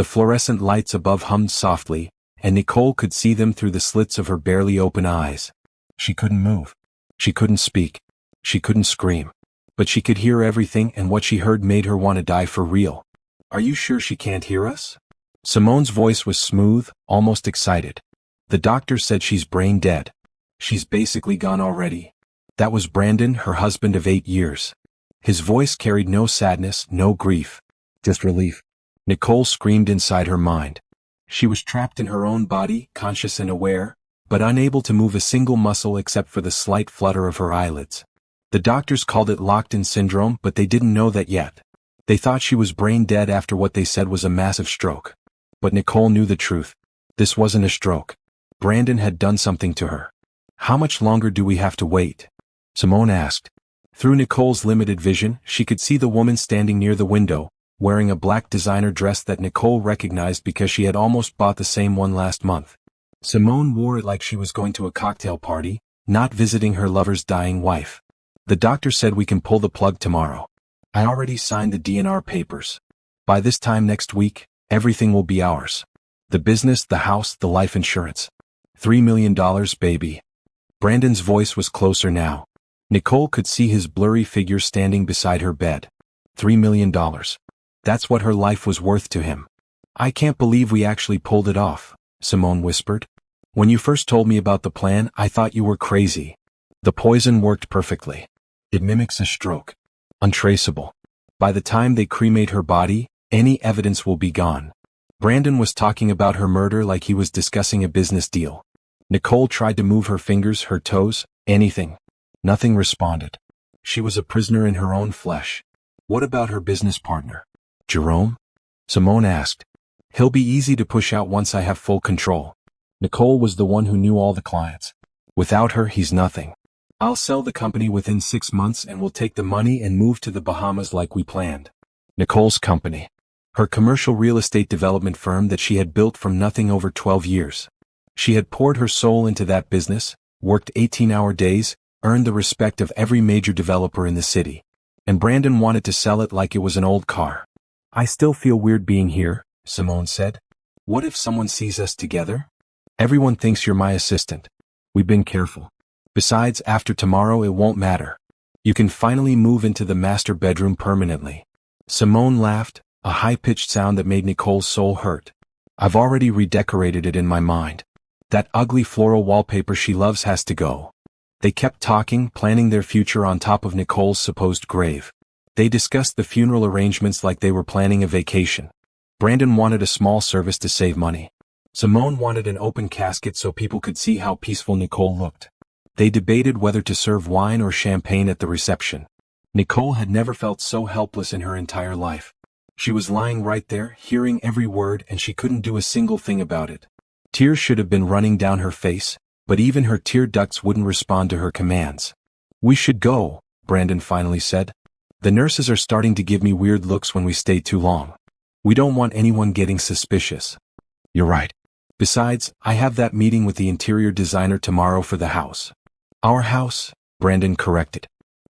The fluorescent lights above hummed softly, and Nicole could see them through the slits of her barely open eyes. She couldn't move. She couldn't speak. She couldn't scream. But she could hear everything, and what she heard made her want to die for real. "Are you sure she can't hear us?" Simone's voice was smooth, almost excited. "The doctor said she's brain dead. She's basically gone already." That was Brandon, her husband of 8 years. His voice carried no sadness, no grief. Just relief. Nicole screamed inside her mind. She was trapped in her own body, conscious and aware, but unable to move a single muscle except for the slight flutter of her eyelids. The doctors called it locked-in syndrome, but they didn't know that yet. They thought she was brain dead after what they said was a massive stroke. But Nicole knew the truth. This wasn't a stroke. Brandon had done something to her. "How much longer do we have to wait?" Simone asked. Through Nicole's limited vision, she could see the woman standing near the window, wearing a black designer dress that Nicole recognized because she had almost bought the same one last month. Simone wore it like she was going to a cocktail party, not visiting her lover's dying wife. "The doctor said we can pull the plug tomorrow. I already signed the DNR papers. By this time next week, everything will be ours. The business, the house, the life insurance. $3 million, baby." Brandon's voice was closer now. Nicole could see his blurry figure standing beside her bed. $3 million. That's what her life was worth to him. "I can't believe we actually pulled it off," Simone whispered. "When you first told me about the plan, I thought you were crazy. The poison worked perfectly. It mimics a stroke. Untraceable. By the time they cremate her body, any evidence will be gone." Brandon was talking about her murder like he was discussing a business deal. Nicole tried to move her fingers, her toes, anything. Nothing responded. She was a prisoner in her own flesh. "What about her business partner? Jerome?" Simone asked. "He'll be easy to push out once I have full control." Nicole was the one who knew all the clients. "Without her, he's nothing. I'll sell the company within 6 months and we'll take the money and move to the Bahamas like we planned." Nicole's company. Her commercial real estate development firm that she had built from nothing over 12 years. She had poured her soul into that business, worked 18-hour days, earned the respect of every major developer in the city. And Brandon wanted to sell it like it was an old car. "I still feel weird being here," Simone said. "What if someone sees us together? Everyone thinks you're my assistant. We've been careful. Besides, after tomorrow it won't matter. You can finally move into the master bedroom permanently." Simone laughed, a high-pitched sound that made Nicole's soul hurt. "I've already redecorated it in my mind. That ugly floral wallpaper she loves has to go." They kept talking, planning their future on top of Nicole's supposed grave. They discussed the funeral arrangements like they were planning a vacation. Brandon wanted a small service to save money. Simone wanted an open casket so people could see how peaceful Nicole looked. They debated whether to serve wine or champagne at the reception. Nicole had never felt so helpless in her entire life. She was lying right there, hearing every word, and she couldn't do a single thing about it. Tears should have been running down her face, but even her tear ducts wouldn't respond to her commands. "We should go," Brandon finally said. "The nurses are starting to give me weird looks when we stay too long. We don't want anyone getting suspicious." "You're right. Besides, I have that meeting with the interior designer tomorrow for the house." "Our house," Brandon corrected.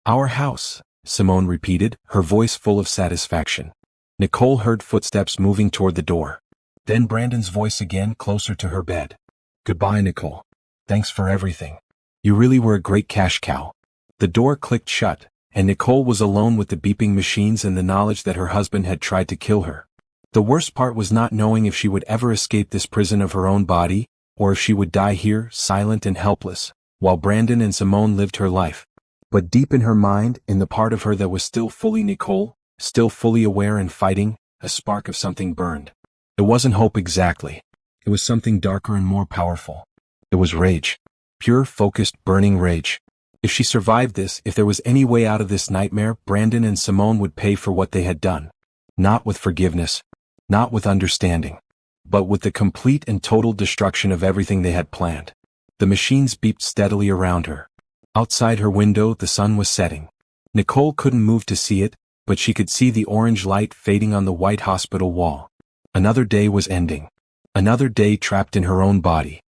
"Our house," Simone repeated, her voice full of satisfaction. Nicole heard footsteps moving toward the door. Then Brandon's voice again, closer to her bed. "Goodbye, Nicole. Thanks for everything. You really were a great cash cow." The door clicked shut, and Nicole was alone with the beeping machines and the knowledge that her husband had tried to kill her. The worst part was not knowing if she would ever escape this prison of her own body, or if she would die here, silent and helpless, while Brandon and Simone lived her life. But deep in her mind, in the part of her that was still fully Nicole, still fully aware and fighting, a spark of something burned. It wasn't hope exactly. It was something darker and more powerful. It was rage. Pure, focused, burning rage. If she survived this, if there was any way out of this nightmare, Brandon and Simone would pay for what they had done. Not with forgiveness. Not with understanding. But with the complete and total destruction of everything they had planned. The machines beeped steadily around her. Outside her window, the sun was setting. Nicole couldn't move to see it, but she could see the orange light fading on the white hospital wall. Another day was ending. Another day trapped in her own body.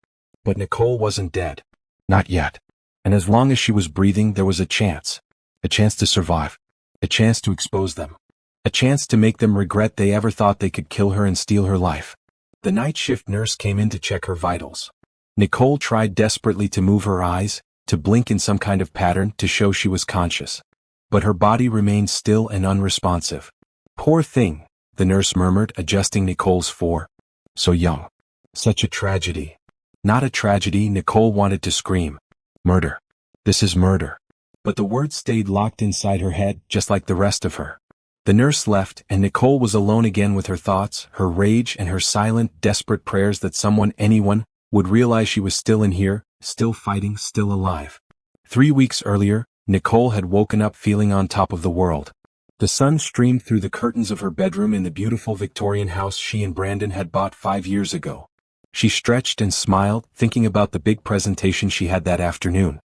But Nicole wasn't dead. Not yet. And as long as she was breathing, there was a chance. A chance to survive. A chance to expose them. A chance to make them regret they ever thought they could kill her and steal her life. The night shift nurse came in to check her vitals. Nicole tried desperately to move her eyes, to blink in some kind of pattern to show she was conscious. But her body remained still and unresponsive. Poor thing, the nurse murmured, adjusting Nicole's so young. Such a tragedy. Not a tragedy, Nicole wanted to scream. Murder. This is murder. But the words stayed locked inside her head, just like the rest of her. The nurse left, and Nicole was alone again with her thoughts, her rage, and her silent, desperate prayers that anyone, would realize she was still in here, still fighting, still alive. 3 weeks earlier, Nicole had woken up feeling on top of the world. The sun streamed through the curtains of her bedroom in the beautiful Victorian house she and Brandon had bought 5 years ago. She stretched and smiled, thinking about the big presentation she had that afternoon.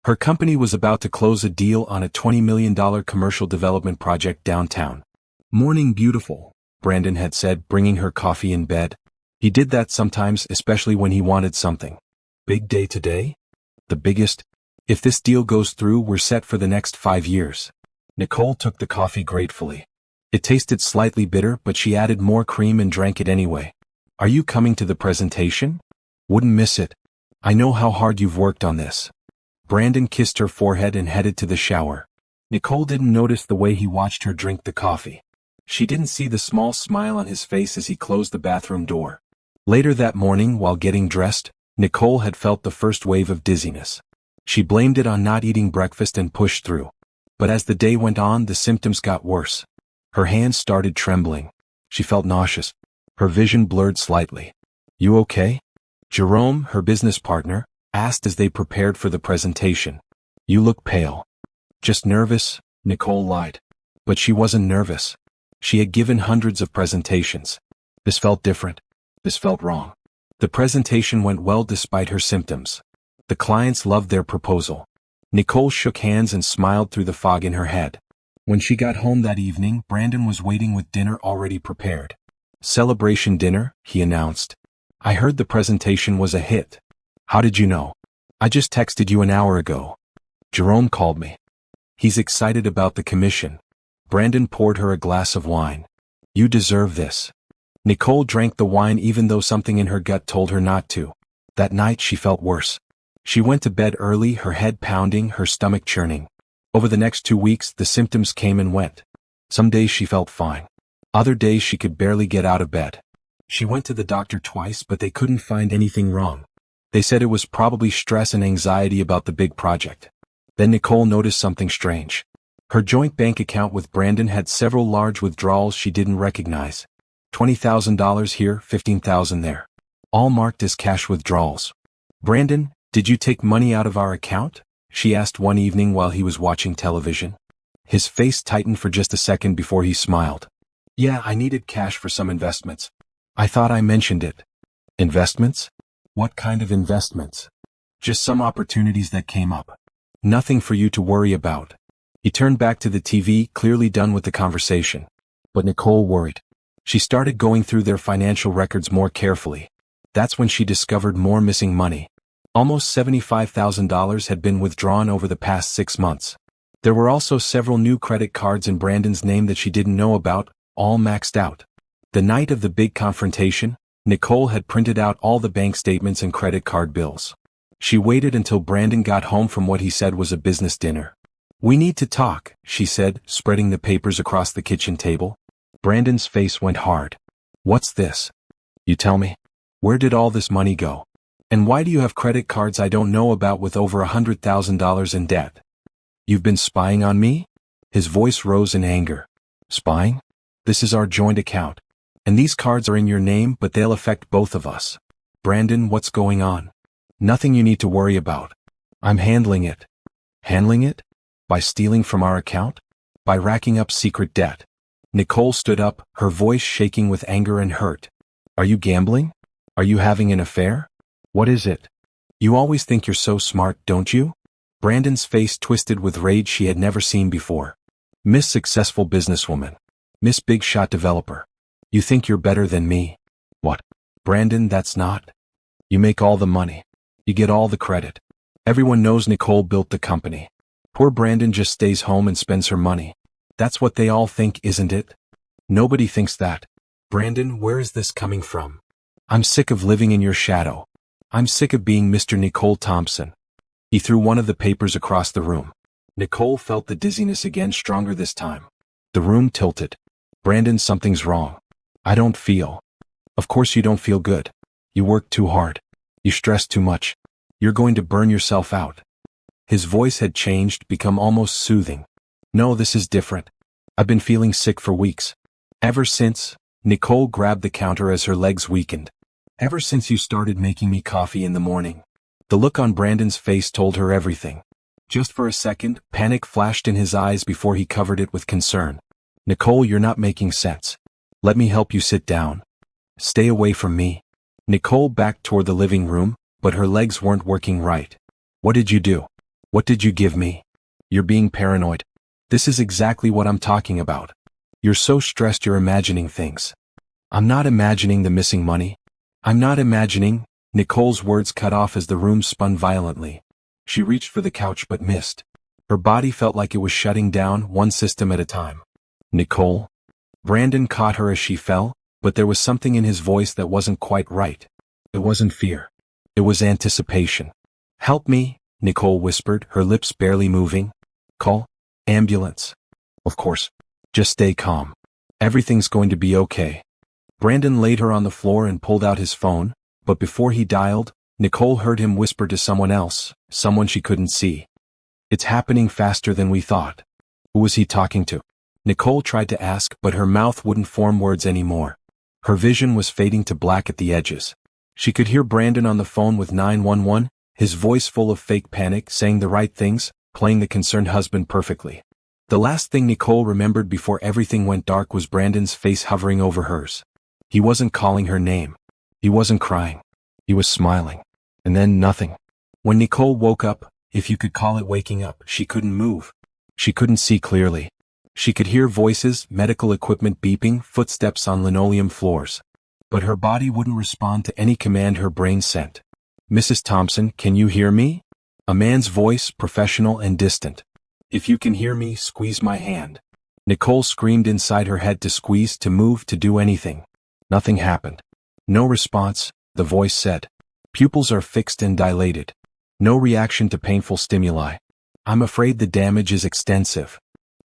Her company was about to close a deal on a $20 million commercial development project downtown. Morning beautiful, Brandon had said, bringing her coffee in bed. He did that sometimes, especially when he wanted something. Big day today? The biggest? If this deal goes through, we're set for the next 5 years. Nicole took the coffee gratefully. It tasted slightly bitter, but she added more cream and drank it anyway. Are you coming to the presentation? Wouldn't miss it. I know how hard you've worked on this. Brandon kissed her forehead and headed to the shower. Nicole didn't notice the way he watched her drink the coffee. She didn't see the small smile on his face as he closed the bathroom door. Later that morning, while getting dressed, Nicole had felt the first wave of dizziness. She blamed it on not eating breakfast and pushed through. But as the day went on, the symptoms got worse. Her hands started trembling. She felt nauseous. Her vision blurred slightly. You okay? Jerome, her business partner, asked as they prepared for the presentation. You look pale. Just nervous, Nicole lied. But she wasn't nervous. She had given hundreds of presentations. This felt different. This felt wrong. The presentation went well despite her symptoms. The clients loved their proposal. Nicole shook hands and smiled through the fog in her head. When she got home that evening, Brandon was waiting with dinner already prepared. Celebration dinner, he announced. I heard the presentation was a hit. How did you know? I just texted you an hour ago. Jerome called me. He's excited about the commission. Brandon poured her a glass of wine. You deserve this. Nicole drank the wine even though something in her gut told her not to. That night she felt worse. She went to bed early, her head pounding, her stomach churning. Over the next 2 weeks, the symptoms came and went. Some days she felt fine. Other days she could barely get out of bed. She went to the doctor twice, but they couldn't find anything wrong. They said it was probably stress and anxiety about the big project. Then Nicole noticed something strange. Her joint bank account with Brandon had several large withdrawals she didn't recognize. $20,000 here, $15,000 there. All marked as cash withdrawals. Brandon, did you take money out of our account? She asked one evening while he was watching television. His face tightened for just a second before he smiled. Yeah, I needed cash for some investments. I thought I mentioned it. Investments? What kind of investments? Just some opportunities that came up. Nothing for you to worry about. He turned back to the TV, clearly done with the conversation. But Nicole worried. She started going through their financial records more carefully. That's when she discovered more missing money. Almost $75,000 had been withdrawn over the past 6 months. There were also several new credit cards in Brandon's name that she didn't know about, all maxed out. The night of the big confrontation, Nicole had printed out all the bank statements and credit card bills. She waited until Brandon got home from what he said was a business dinner. We need to talk, she said, spreading the papers across the kitchen table. Brandon's face went hard. What's this? You tell me. Where did all this money go? And why do you have credit cards I don't know about with over $100,000 in debt? You've been spying on me? His voice rose in anger. Spying? This is our joint account. And these cards are in your name, but they'll affect both of us. Brandon, what's going on? Nothing you need to worry about. I'm handling it. Handling it? By stealing from our account? By racking up secret debt? Nicole stood up, her voice shaking with anger and hurt. Are you gambling? Are you having an affair? What is it? You always think you're so smart, don't you? Brandon's face twisted with rage she had never seen before. Miss Successful Businesswoman. Miss Big Shot Developer. You think you're better than me? What? Brandon, that's not. You make all the money. You get all the credit. Everyone knows Nicole built the company. Poor Brandon just stays home and spends her money. That's what they all think, isn't it? Nobody thinks that. Brandon, where is this coming from? I'm sick of living in your shadow. I'm sick of being Mr. Nicole Thompson. He threw one of the papers across the room. Nicole felt the dizziness again, stronger this time. The room tilted. Brandon, something's wrong. I don't feel. Of course you don't feel good. You work too hard. You stress too much. You're going to burn yourself out. His voice had changed, become almost soothing. No, this is different. I've been feeling sick for weeks. Ever since, Nicole grabbed the counter as her legs weakened. Ever since you started making me coffee in the morning. The look on Brandon's face told her everything. Just for a second, panic flashed in his eyes before he covered it with concern. Nicole, you're not making sense. Let me help you sit down. Stay away from me. Nicole backed toward the living room, but her legs weren't working right. What did you do? What did you give me? You're being paranoid. This is exactly what I'm talking about. You're so stressed you're imagining things. I'm not imagining the missing money. I'm not imagining. Nicole's words cut off as the room spun violently. She reached for the couch but missed. Her body felt like it was shutting down, one system at a time. Nicole? Brandon caught her as she fell, but there was something in his voice that wasn't quite right. It wasn't fear. It was anticipation. Help me, Nicole whispered, her lips barely moving. Call? Ambulance. Of course. Just stay calm. Everything's going to be okay. Brandon laid her on the floor and pulled out his phone, but before he dialed, Nicole heard him whisper to someone else, someone she couldn't see. It's happening faster than we thought. Who was he talking to? Nicole tried to ask, but her mouth wouldn't form words anymore. Her vision was fading to black at the edges. She could hear Brandon on the phone with 911, his voice full of fake panic, saying the right things, playing the concerned husband perfectly. The last thing Nicole remembered before everything went dark was Brandon's face hovering over hers. He wasn't calling her name. He wasn't crying. He was smiling. And then nothing. When Nicole woke up, if you could call it waking up, she couldn't move. She couldn't see clearly. She could hear voices, medical equipment beeping, footsteps on linoleum floors. But her body wouldn't respond to any command her brain sent. Mrs. Thompson, can you hear me? A man's voice, professional and distant. If you can hear me, squeeze my hand. Nicole screamed inside her head to squeeze, to move, to do anything. Nothing happened. No response, the voice said. Pupils are fixed and dilated. No reaction to painful stimuli. I'm afraid the damage is extensive.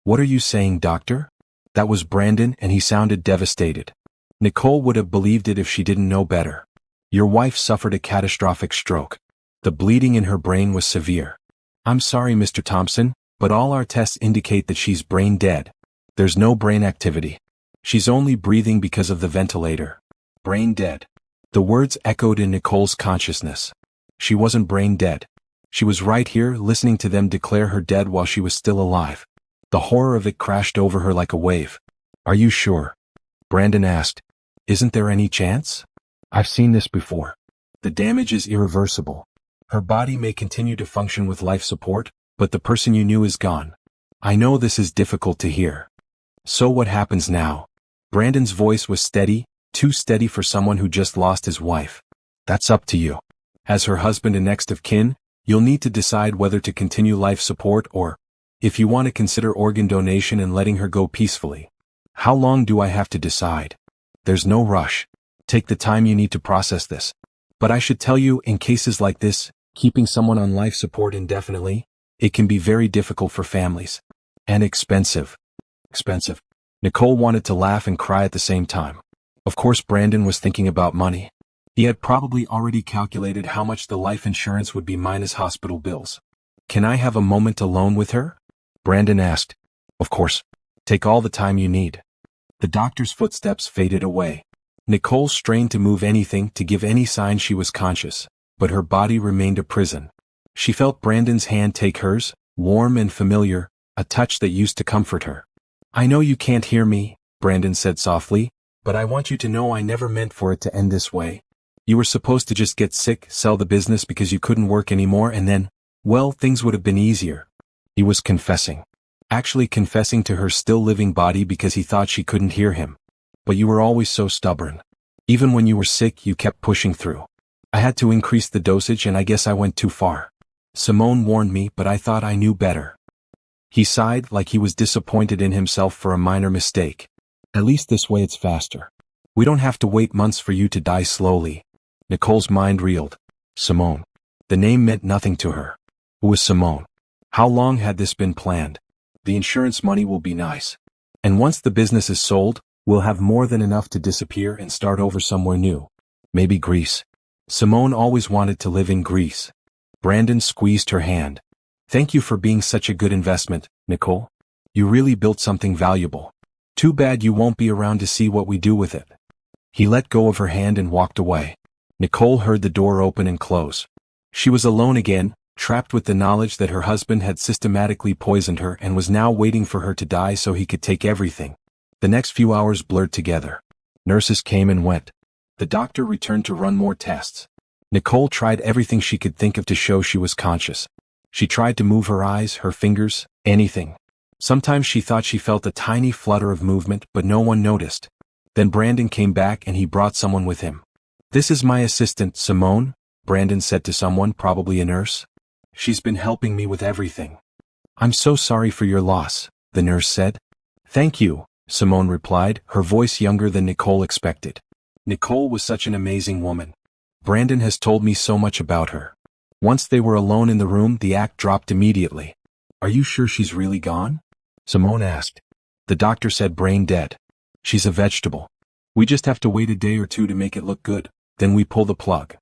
What are you saying, doctor? That was Brandon, and he sounded devastated. Nicole would have believed it if she didn't know better. Your wife suffered a catastrophic stroke. The bleeding in her brain was severe. I'm sorry, Mr. Thompson, but all our tests indicate that she's brain dead. There's no brain activity. She's only breathing because of the ventilator. Brain dead. The words echoed in Nicole's consciousness. She wasn't brain dead. She was right here, listening to them declare her dead while she was still alive. The horror of it crashed over her like a wave. Are you sure? Brandon asked. Isn't there any chance? I've seen this before. The damage is irreversible. Her body may continue to function with life support, but the person you knew is gone. I know this is difficult to hear. So what happens now? Brandon's voice was steady, too steady for someone who just lost his wife. That's up to you. As her husband and next of kin, you'll need to decide whether to continue life support or, if you want to consider organ donation and letting her go peacefully. How long do I have to decide? There's no rush. Take the time you need to process this. But I should tell you, in cases like this, keeping someone on life support indefinitely, it can be very difficult for families. And expensive. Expensive. Nicole wanted to laugh and cry at the same time. Of course Brandon was thinking about money. He had probably already calculated how much the life insurance would be minus hospital bills. Can I have a moment alone with her? Brandon asked. Of course. Take all the time you need. The doctor's footsteps faded away. Nicole strained to move anything, to give any sign she was conscious, but her body remained a prison. She felt Brandon's hand take hers, warm and familiar, a touch that used to comfort her. I know you can't hear me, Brandon said softly, but I want you to know I never meant for it to end this way. You were supposed to just get sick, sell the business because you couldn't work anymore, and then, well, things would have been easier. He was confessing. Actually confessing to her still living body because he thought she couldn't hear him. But you were always so stubborn. Even when you were sick, you kept pushing through. I had to increase the dosage and I guess I went too far. Simone warned me, but I thought I knew better. He sighed like he was disappointed in himself for a minor mistake. At least this way it's faster. We don't have to wait months for you to die slowly. Nicole's mind reeled. Simone. The name meant nothing to her. Who was Simone? How long had this been planned? The insurance money will be nice. And once the business is sold, we'll have more than enough to disappear and start over somewhere new. Maybe Greece. Simone always wanted to live in Greece. Brandon squeezed her hand. Thank you for being such a good investment, Nicole. You really built something valuable. Too bad you won't be around to see what we do with it. He let go of her hand and walked away. Nicole heard the door open and close. She was alone again, trapped with the knowledge that her husband had systematically poisoned her and was now waiting for her to die so he could take everything. The next few hours blurred together. Nurses came and went. The doctor returned to run more tests. Nicole tried everything she could think of to show she was conscious. She tried to move her eyes, her fingers, anything. Sometimes she thought she felt a tiny flutter of movement, but no one noticed. Then Brandon came back and he brought someone with him. This is my assistant, Simone, Brandon said to someone, probably a nurse. She's been helping me with everything. I'm so sorry for your loss, the nurse said. Thank you, Simone replied, her voice younger than Nicole expected. Nicole was such an amazing woman. Brandon has told me so much about her. Once they were alone in the room, the act dropped immediately. Are you sure she's really gone? Simone asked. The doctor said brain dead. She's a vegetable. We just have to wait a day or two to make it look good, then we pull the plug.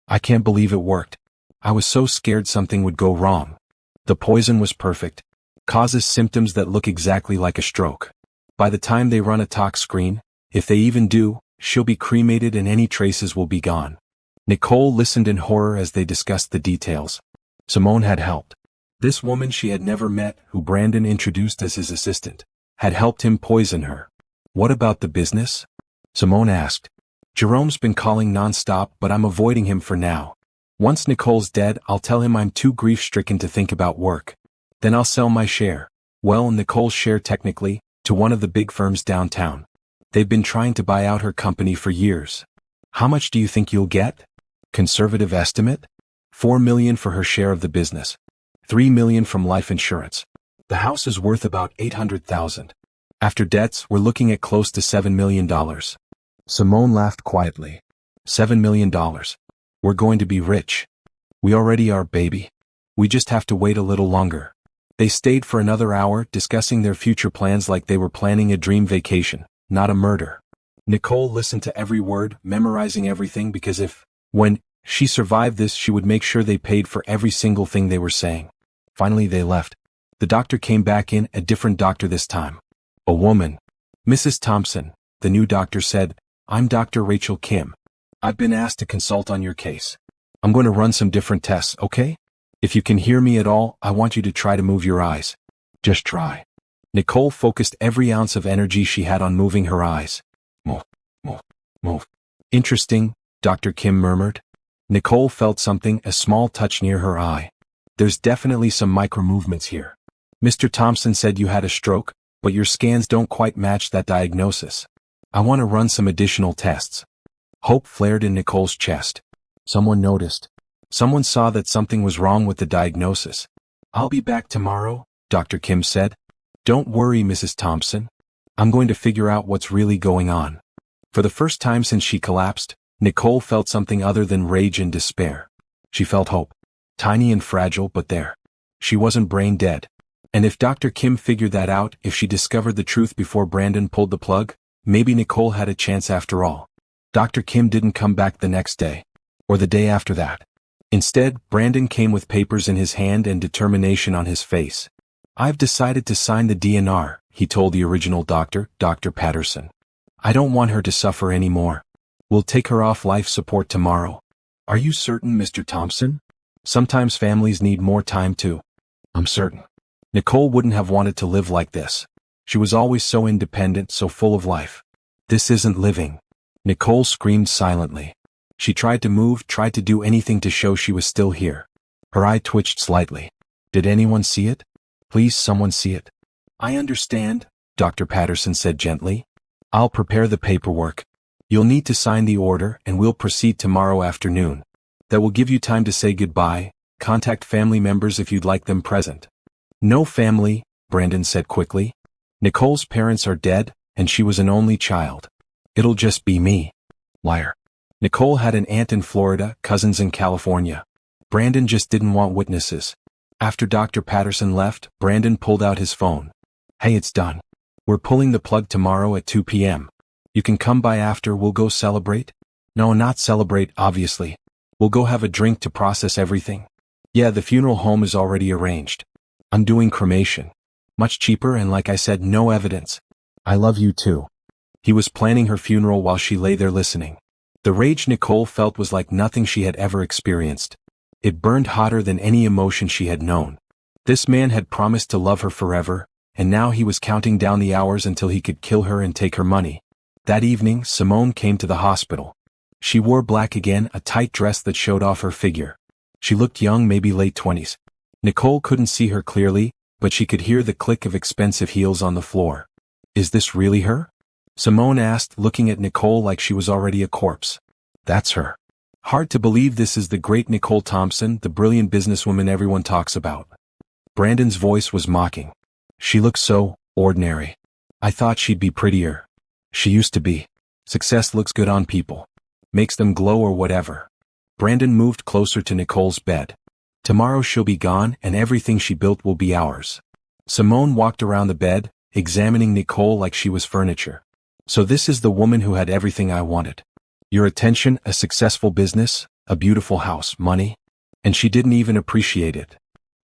I can't believe it worked. I was so scared something would go wrong. The poison was perfect. Causes symptoms that look exactly like a stroke. By the time they run a tox screen, if they even do, she'll be cremated and any traces will be gone. Nicole listened in horror as they discussed the details. Simone had helped. This woman she had never met, who Brandon introduced as his assistant, had helped him poison her. What about the business? Simone asked. Jerome's been calling non-stop, but I'm avoiding him for now. Once Nicole's dead, I'll tell him I'm too grief-stricken to think about work. Then I'll sell my share. Well, Nicole's share technically, to one of the big firms downtown. They've been trying to buy out her company for years. How much do you think you'll get? Conservative estimate? $4 million for her share of the business. $3 million from life insurance. The house is worth about $800,000. After debts, we're looking at close to $7 million. Simone laughed quietly. $7 million. We're going to be rich. We already are, baby. We just have to wait a little longer. They stayed for another hour, discussing their future plans like they were planning a dream vacation, not a murder. Nicole listened to every word, memorizing everything because when she survived this, she would make sure they paid for every single thing they were saying. Finally, they left. The doctor came back in, a different doctor this time. A woman. Mrs. Thompson, the new doctor said, I'm Dr. Rachel Kim. I've been asked to consult on your case. I'm going to run some different tests, okay? If you can hear me at all, I want you to try to move your eyes. Just try. Nicole focused every ounce of energy she had on moving her eyes. Move, move, move. Interesting, Dr. Kim murmured. Nicole felt something, a small touch near her eye. There's definitely some micro-movements here. Mr. Thompson said you had a stroke, but your scans don't quite match that diagnosis. I want to run some additional tests. Hope flared in Nicole's chest. Someone noticed. Someone saw that something was wrong with the diagnosis. I'll be back tomorrow, Dr. Kim said. Don't worry, Mrs. Thompson. I'm going to figure out what's really going on. For the first time since she collapsed, Nicole felt something other than rage and despair. She felt hope. Tiny and fragile, but there. She wasn't brain dead. And if Dr. Kim figured that out, if she discovered the truth before Brandon pulled the plug, maybe Nicole had a chance after all. Dr. Kim didn't come back the next day. Or the day after that. Instead, Brandon came with papers in his hand and determination on his face. I've decided to sign the DNR, he told the original doctor, Dr. Patterson. I don't want her to suffer anymore. We'll take her off life support tomorrow. Are you certain, Mr. Thompson? Sometimes families need more time too. I'm certain. Nicole wouldn't have wanted to live like this. She was always so independent, so full of life. This isn't living. Nicole screamed silently. She tried to move, tried to do anything to show she was still here. Her eye twitched slightly. Did anyone see it? Please, someone see it. I understand, Dr. Patterson said gently. I'll prepare the paperwork. You'll need to sign the order and we'll proceed tomorrow afternoon. That will give you time to say goodbye, contact family members if you'd like them present. No family, Brandon said quickly. Nicole's parents are dead, and she was an only child. It'll just be me. Liar. Nicole had an aunt in Florida, cousins in California. Brandon just didn't want witnesses. After Dr. Patterson left, Brandon pulled out his phone. Hey, it's done. We're pulling the plug tomorrow at 2 p.m. You can come by after. We'll go celebrate? No, not celebrate, obviously. We'll go have a drink to process everything. Yeah, the funeral home is already arranged. I'm doing cremation. Much cheaper and like I said, no evidence. I love you too. He was planning her funeral while she lay there listening. The rage Nicole felt was like nothing she had ever experienced. It burned hotter than any emotion she had known. This man had promised to love her forever, and now he was counting down the hours until he could kill her and take her money. That evening, Simone came to the hospital. She wore black again, a tight dress that showed off her figure. She looked young, maybe late 20s. Nicole couldn't see her clearly, but she could hear the click of expensive heels on the floor. Is this really her? Simone asked, looking at Nicole like she was already a corpse. That's her. Hard to believe this is the great Nicole Thompson, the brilliant businesswoman everyone talks about. Brandon's voice was mocking. She looks so ordinary. I thought she'd be prettier. She used to be. Success looks good on people. Makes them glow or whatever. Brandon moved closer to Nicole's bed. Tomorrow she'll be gone and everything she built will be ours. Simone walked around the bed, examining Nicole like she was furniture. So this is the woman who had everything I wanted. Your attention, a successful business, a beautiful house, money. And she didn't even appreciate it.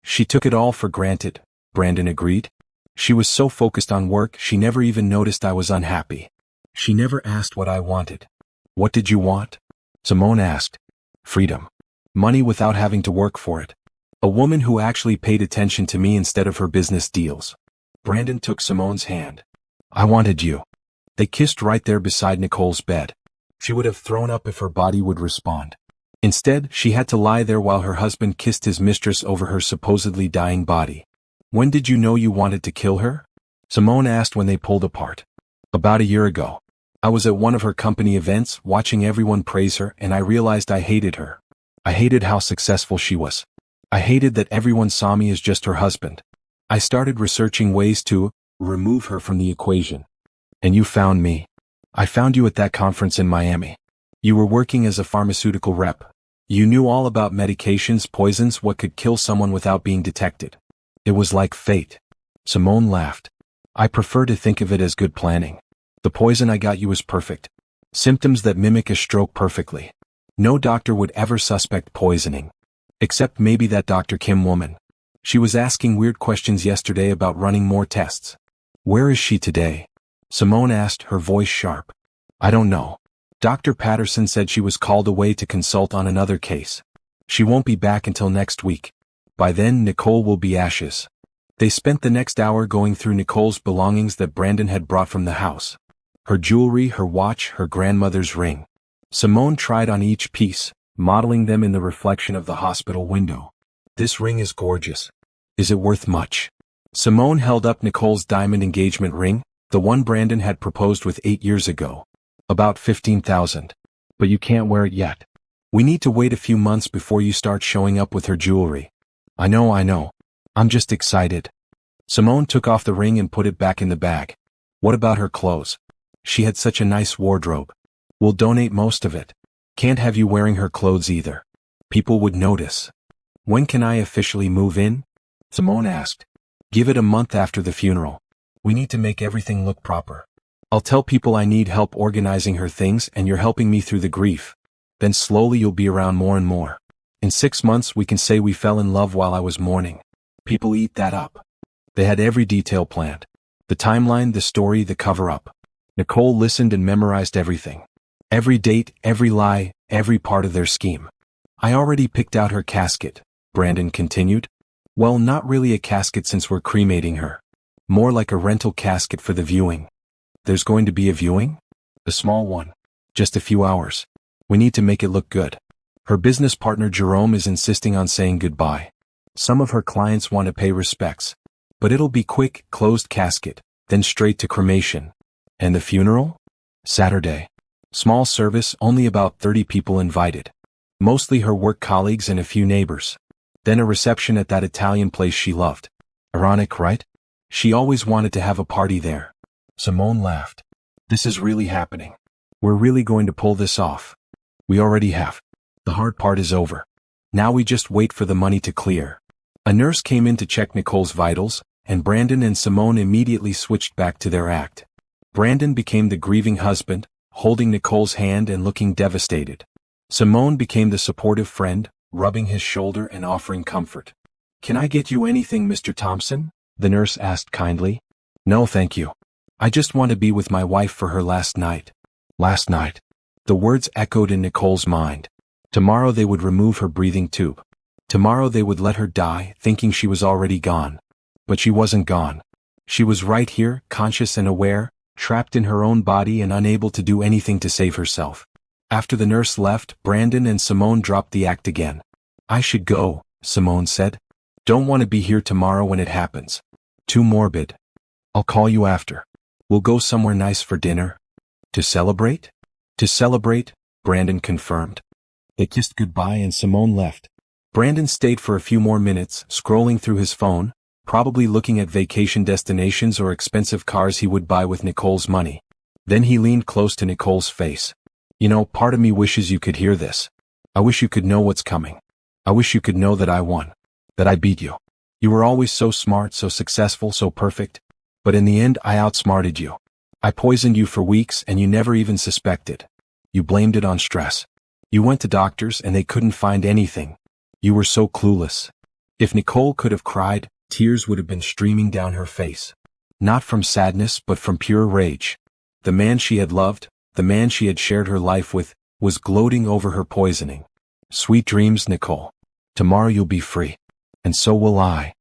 She took it all for granted, Brandon agreed. She was so focused on work she never even noticed I was unhappy. She never asked what I wanted. What did you want? Simone asked. Freedom. Money without having to work for it. A woman who actually paid attention to me instead of her business deals. Brandon took Simone's hand. I wanted you. They kissed right there beside Nicole's bed. She would have thrown up if her body would respond. Instead, she had to lie there while her husband kissed his mistress over her supposedly dying body. When did you know you wanted to kill her? Simone asked when they pulled apart. About a year ago. I was at one of her company events, watching everyone praise her, and I realized I hated her. I hated how successful she was. I hated that everyone saw me as just her husband. I started researching ways to remove her from the equation. And you found me. I found you at that conference in Miami. You were working as a pharmaceutical rep. You knew all about medications, poisons, what could kill someone without being detected. It was like fate. Simone laughed. I prefer to think of it as good planning. The poison I got you was perfect. Symptoms that mimic a stroke perfectly. No doctor would ever suspect poisoning. Except maybe that Dr. Kim woman. She was asking weird questions yesterday about running more tests. Where is she today? Simone asked, her voice sharp. I don't know. Dr. Patterson said she was called away to consult on another case. She won't be back until next week. By then, Nicole will be ashes. They spent the next hour going through Nicole's belongings that Brandon had brought from the house. Her jewelry, her watch, her grandmother's ring. Simone tried on each piece, modeling them in the reflection of the hospital window. This ring is gorgeous. Is it worth much? Simone held up Nicole's diamond engagement ring, the one Brandon had proposed with 8 years ago. About $15,000. But you can't wear it yet. We need to wait a few months before you start showing up with her jewelry. I know. I'm just excited. Simone took off the ring and put it back in the bag. What about her clothes? She had such a nice wardrobe. We'll donate most of it. Can't have you wearing her clothes either. People would notice. When can I officially move in? Simone asked. Give it a month after the funeral. We need to make everything look proper. I'll tell people I need help organizing her things and you're helping me through the grief. Then slowly you'll be around more and more. In 6 months we can say we fell in love while I was mourning. People eat that up. They had every detail planned. The timeline, the story, the cover-up. Nicole listened and memorized everything. Every date, every lie, every part of their scheme. I already picked out her casket, Brandon continued. Well, not really a casket since we're cremating her. More like a rental casket for the viewing. There's going to be a viewing? A small one. Just a few hours. We need to make it look good. Her business partner Jerome is insisting on saying goodbye. Some of her clients want to pay respects. But it'll be quick, closed casket, then straight to cremation. And the funeral? Saturday. Small service, only about 30 people invited. Mostly her work colleagues and a few neighbors. Then a reception at that Italian place she loved. Ironic, right? She always wanted to have a party there. Simone laughed. This is really happening. We're really going to pull this off. We already have. The hard part is over. Now we just wait for the money to clear. A nurse came in to check Nicole's vitals, and Brandon and Simone immediately switched back to their act. Brandon became the grieving husband, holding Nicole's hand and looking devastated. Simone became the supportive friend, rubbing his shoulder and offering comfort. "Can I get you anything, Mr. Thompson?" the nurse asked kindly. "No, thank you. I just want to be with my wife for her last night." Last night. The words echoed in Nicole's mind. Tomorrow they would remove her breathing tube. Tomorrow they would let her die, thinking she was already gone. But she wasn't gone. She was right here, conscious and aware, trapped in her own body and unable to do anything to save herself. After the nurse left, Brandon and Simone dropped the act again. "I should go," Simone said. "Don't want to be here tomorrow when it happens. Too morbid. I'll call you after. We'll go somewhere nice for dinner." "To celebrate?" "To celebrate," Brandon confirmed. They kissed goodbye and Simone left. Brandon stayed for a few more minutes, scrolling through his phone, probably looking at vacation destinations or expensive cars he would buy with Nicole's money. Then he leaned close to Nicole's face. "You know, part of me wishes you could hear this. I wish you could know what's coming. I wish you could know that I won. That I beat you. You were always so smart, so successful, so perfect. But in the end, I outsmarted you. I poisoned you for weeks and you never even suspected. You blamed it on stress. You went to doctors and they couldn't find anything. You were so clueless." If Nicole could have cried, tears would have been streaming down her face. Not from sadness but from pure rage. The man she had loved, the man she had shared her life with, was gloating over her poisoning. "Sweet dreams, Nicole. Tomorrow you'll be free. And so will I."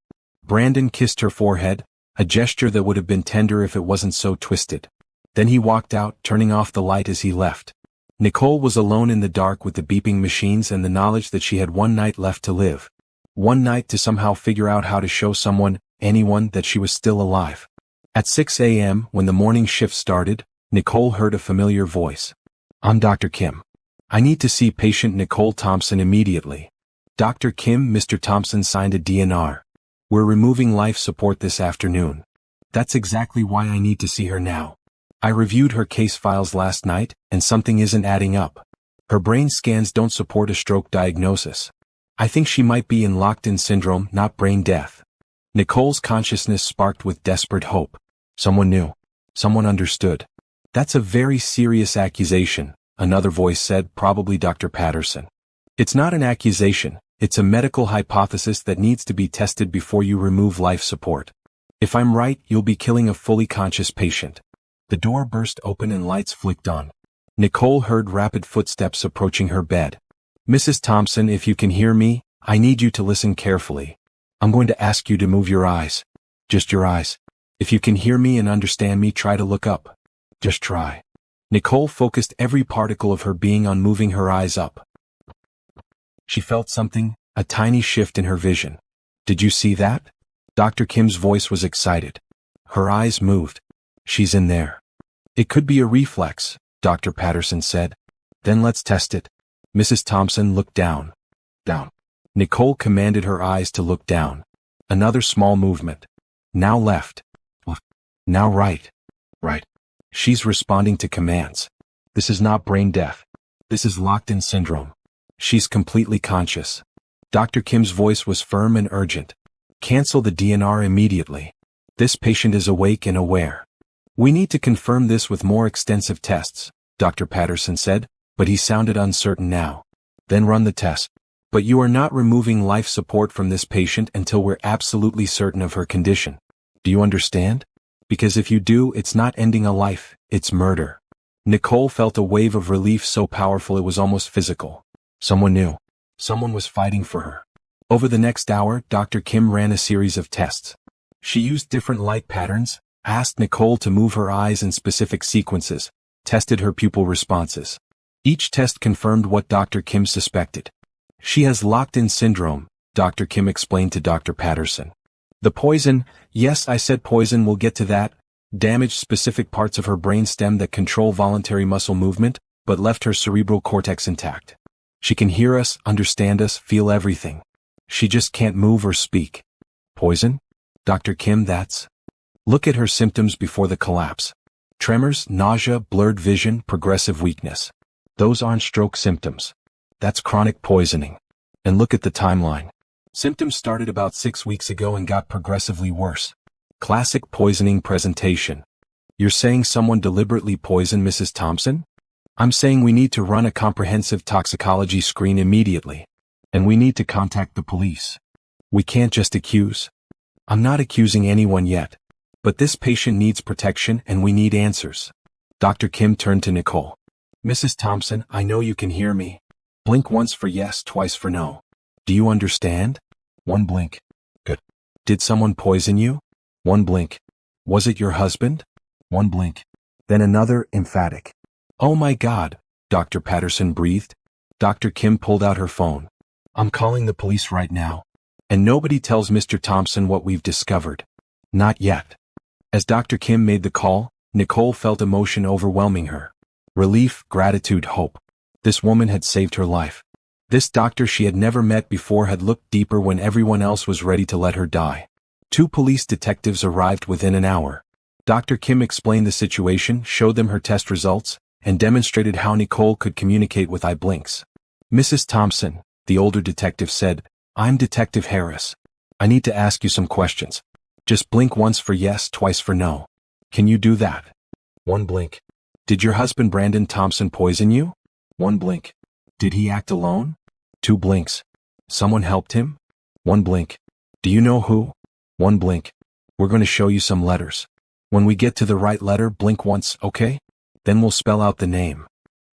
Brandon kissed her forehead, a gesture that would have been tender if it wasn't so twisted. Then he walked out, turning off the light as he left. Nicole was alone in the dark with the beeping machines and the knowledge that she had one night left to live. One night to somehow figure out how to show someone, anyone, that she was still alive. At 6 a.m., when the morning shift started, Nicole heard a familiar voice. "I'm Dr. Kim. I need to see patient Nicole Thompson immediately." "Dr. Kim," Mr. Thompson signed a DNR. "We're removing life support this afternoon." "That's exactly why I need to see her now. I reviewed her case files last night, and something isn't adding up. Her brain scans don't support a stroke diagnosis. I think she might be in locked-in syndrome, not brain death." Nicole's consciousness sparked with desperate hope. Someone knew. Someone understood. "That's a very serious accusation," another voice said, probably Dr. Patterson. "It's not an accusation, it's a medical hypothesis that needs to be tested before you remove life support. If I'm right, you'll be killing a fully conscious patient." The door burst open and lights flicked on. Nicole heard rapid footsteps approaching her bed. "Mrs. Thompson, if you can hear me, I need you to listen carefully. I'm going to ask you to move your eyes. Just your eyes. If you can hear me and understand me, try to look up. Just try." Nicole focused every particle of her being on moving her eyes up. She felt something, a tiny shift in her vision. "Did you see that?" Dr. Kim's voice was excited. Her eyes moved. "She's in there." "It could be a reflex," Dr. Patterson said. "Then let's test it." Mrs. Thompson looked down. Down. Nicole commanded her eyes to look down. Another small movement. Now left. Left. Now right. Right. She's responding to commands. This is not brain death. This is locked-in syndrome. She's completely conscious. Dr. Kim's voice was firm and urgent. "Cancel the DNR immediately. This patient is awake and aware." "We need to confirm this with more extensive tests," Dr. Patterson said, but he sounded uncertain now. "Then run the test. But you are not removing life support from this patient until we're absolutely certain of her condition. Do you understand? Because if you do, it's not ending a life, it's murder." Nicole felt a wave of relief so powerful it was almost physical. Someone knew. Someone was fighting for her. Over the next hour, Dr. Kim ran a series of tests. She used different light patterns, asked Nicole to move her eyes in specific sequences, tested her pupil responses. Each test confirmed what Dr. Kim suspected. "She has locked-in syndrome," Dr. Kim explained to Dr. Patterson. "The poison, yes, I said poison, we'll get to that, damaged specific parts of her brainstem that control voluntary muscle movement, but left her cerebral cortex intact. She can hear us, understand us, feel everything. She just can't move or speak." "Poison? Dr. Kim, that's..." "Look at her symptoms before the collapse. Tremors, nausea, blurred vision, progressive weakness. Those aren't stroke symptoms. That's chronic poisoning. And look at the timeline. Symptoms started about 6 weeks ago and got progressively worse. Classic poisoning presentation. You're saying someone deliberately poisoned Mrs. Thompson? I'm saying we need to run a comprehensive toxicology screen immediately. And we need to contact the police. We can't just accuse. I'm not accusing anyone yet. But this patient needs protection and we need answers. Dr. Kim turned to Nicole. Mrs. Thompson, I know you can hear me. Blink once for yes, twice for no. Do you understand? One blink. Good. Did someone poison you? One blink. Was it your husband? One blink. Then another, emphatic. Oh my God, Dr. Patterson breathed. Dr. Kim pulled out her phone. I'm calling the police right now. And nobody tells Mr. Thompson what we've discovered. Not yet. As Dr. Kim made the call, Nicole felt emotion overwhelming her. Relief, gratitude, hope. This woman had saved her life. This doctor she had never met before had looked deeper when everyone else was ready to let her die. 2 police detectives arrived within an hour. Dr. Kim explained the situation, showed them her test results, and demonstrated how Nicole could communicate with eye blinks. Mrs. Thompson, the older detective said, I'm Detective Harris. I need to ask you some questions. Just blink once for yes, twice for no. Can you do that? One blink. Did your husband Brandon Thompson poison you? One blink. Did he act alone? 2 blinks. Someone helped him? One blink. Do you know who? One blink. We're going to show you some letters. When we get to the right letter, blink once, okay? Then we'll spell out the name.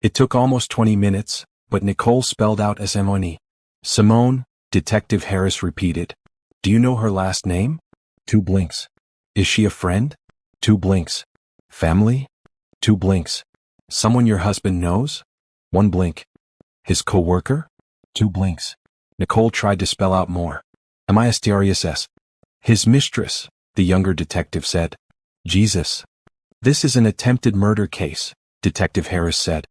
It took almost 20 minutes, but Nicole spelled out Simone. Simone, Detective Harris repeated. Do you know her last name? 2 blinks. Is she a friend? 2 blinks. Family? 2 blinks. Someone your husband knows? 1 blink. His co-worker? 2 blinks. Nicole tried to spell out more. Mistress. His mistress, the younger detective said. Jesus. This is an attempted murder case, Detective Harris said.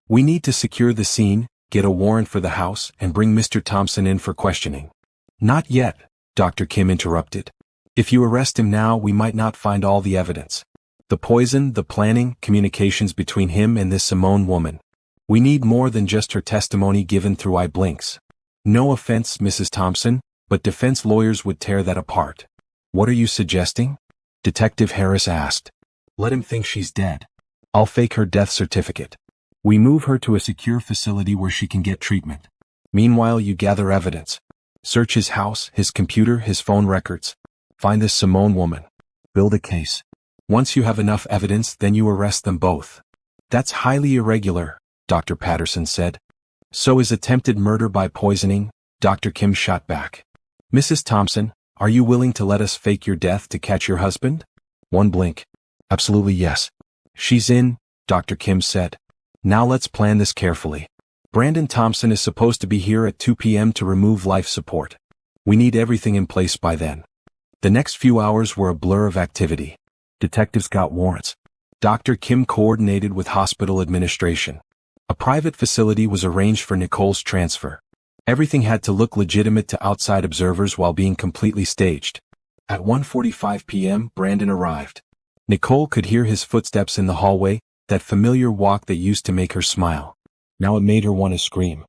We need to secure the scene, get a warrant for the house, and bring Mr. Thompson in for questioning. Not yet, Dr. Kim interrupted. If you arrest him now, we might not find all the evidence. The poison, the planning, communications between him and this Simone woman. We need more than just her testimony given through eye blinks. No offense, Mrs. Thompson, but defense lawyers would tear that apart. What are you suggesting? Detective Harris asked. Let him think she's dead. I'll fake her death certificate. We move her to a secure facility where she can get treatment. Meanwhile, you gather evidence. Search his house, his computer, his phone records. Find this Simone woman. Build a case. Once you have enough evidence, then you arrest them both. That's highly irregular, Dr. Patterson said. So is attempted murder by poisoning, Dr. Kim shot back. Mrs. Thompson, are you willing to let us fake your death to catch your husband? 1 blink. Absolutely yes. She's in, Dr. Kim said. Now let's plan this carefully. Brandon Thompson is supposed to be here at 2 p.m. to remove life support. We need everything in place by then. The next few hours were a blur of activity. Detectives got warrants. Dr. Kim coordinated with hospital administration. A private facility was arranged for Nicole's transfer. Everything had to look legitimate to outside observers while being completely staged. At 1:45 p.m., Brandon arrived. Nicole could hear his footsteps in the hallway, that familiar walk that used to make her smile. Now it made her want to scream.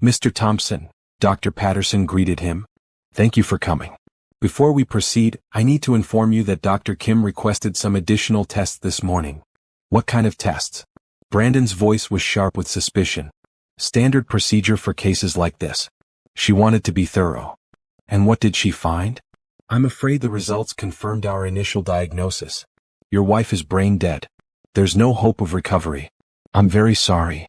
Mr. Thompson, Dr. Patterson greeted him. Thank you for coming. Before we proceed, I need to inform you that Dr. Kim requested some additional tests this morning. What kind of tests? Brandon's voice was sharp with suspicion. Standard procedure for cases like this. She wanted to be thorough. And what did she find? I'm afraid the results confirmed our initial diagnosis. Your wife is brain dead. There's no hope of recovery. I'm very sorry.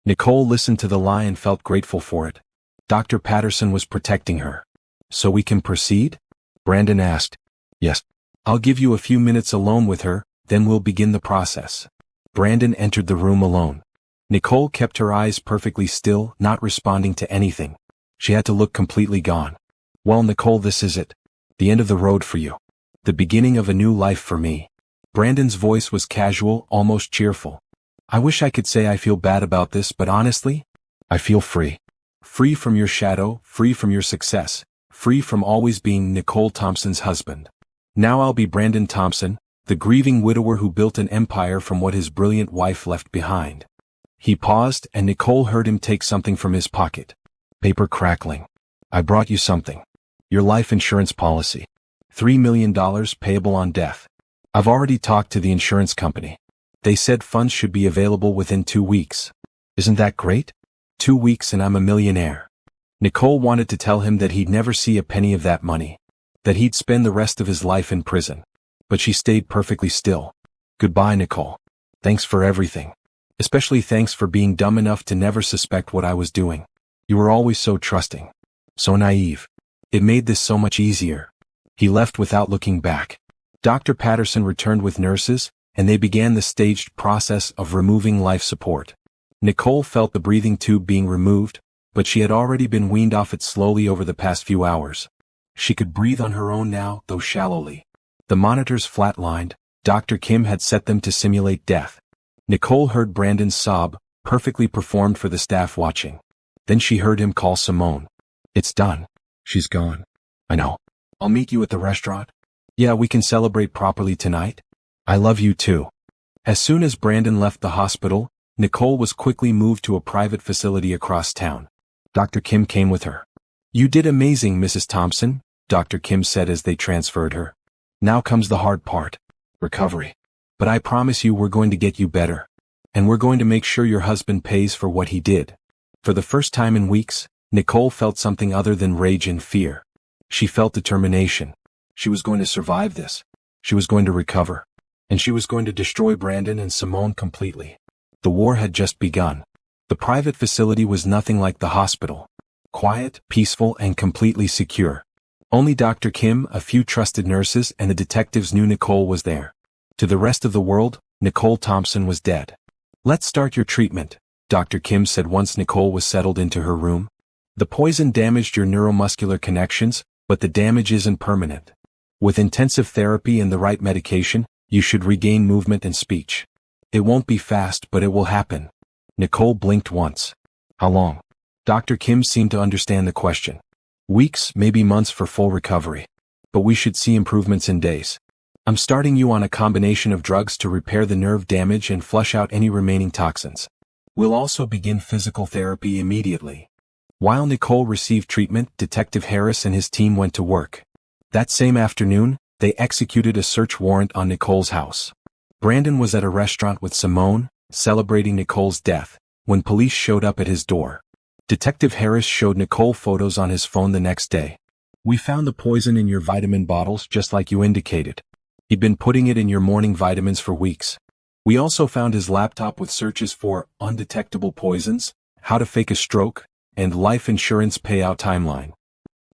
Nicole listened to the lie and felt grateful for it. Dr. Patterson was protecting her. So we can proceed? Brandon asked. Yes. I'll give you a few minutes alone with her, then we'll begin the process. Brandon entered the room alone. Nicole kept her eyes perfectly still, not responding to anything. She had to look completely gone. Well, Nicole, this is it. The end of the road for you. The beginning of a new life for me. Brandon's voice was casual, almost cheerful. I wish I could say I feel bad about this, but honestly, I feel free. Free from your shadow, free from your success, free from always being Nicole Thompson's husband. Now I'll be Brandon Thompson, the grieving widower who built an empire from what his brilliant wife left behind. He paused, and Nicole heard him take something from his pocket. Paper crackling. I brought you something. Your life insurance policy. $3 million payable on death. I've already talked to the insurance company. They said funds should be available within 2 weeks. Isn't that great? 2 weeks and I'm a millionaire. Nicole wanted to tell him that he'd never see a penny of that money, that he'd spend the rest of his life in prison. But she stayed perfectly still. Goodbye, Nicole. Thanks for everything. Especially thanks for being dumb enough to never suspect what I was doing. You were always so trusting. So naive. It made this so much easier. He left without looking back. Dr. Patterson returned with nurses, and they began the staged process of removing life support. Nicole felt the breathing tube being removed, but she had already been weaned off it slowly over the past few hours. She could breathe on her own now, though shallowly. The monitors flatlined. Dr. Kim had set them to simulate death. Nicole heard Brandon's sob, perfectly performed for the staff watching. Then she heard him call Simone. It's done. She's gone. I know. I'll meet you at the restaurant. Yeah, we can celebrate properly tonight. I love you too. As soon as Brandon left the hospital, Nicole was quickly moved to a private facility across town. Dr. Kim came with her. You did amazing, Mrs. Thompson, Dr. Kim said as they transferred her. Now comes the hard part. Recovery. But I promise you we're going to get you better. And we're going to make sure your husband pays for what he did. For the first time in weeks, Nicole felt something other than rage and fear. She felt determination. She was going to survive this. She was going to recover. And she was going to destroy Brandon and Simone completely. The war had just begun. The private facility was nothing like the hospital. Quiet, peaceful, and completely secure. Only Dr. Kim, a few trusted nurses, and the detectives knew Nicole was there. To the rest of the world, Nicole Thompson was dead. Let's start your treatment, Dr. Kim said once Nicole was settled into her room. The poison damaged your neuromuscular connections, but the damage isn't permanent. With intensive therapy and the right medication, you should regain movement and speech. It won't be fast, but it will happen. Nicole blinked once. How long? Dr. Kim seemed to understand the question. Weeks, maybe months for full recovery. But we should see improvements in days. I'm starting you on a combination of drugs to repair the nerve damage and flush out any remaining toxins. We'll also begin physical therapy immediately. While Nicole received treatment, Detective Harris and his team went to work. That same afternoon, they executed a search warrant on Nicole's house. Brandon was at a restaurant with Simone, celebrating Nicole's death, when police showed up at his door. Detective Harris showed Nicole photos on his phone the next day. We found the poison in your vitamin bottles just like you indicated. He'd been putting it in your morning vitamins for weeks. We also found his laptop with searches for undetectable poisons, how to fake a stroke, and life insurance payout timeline.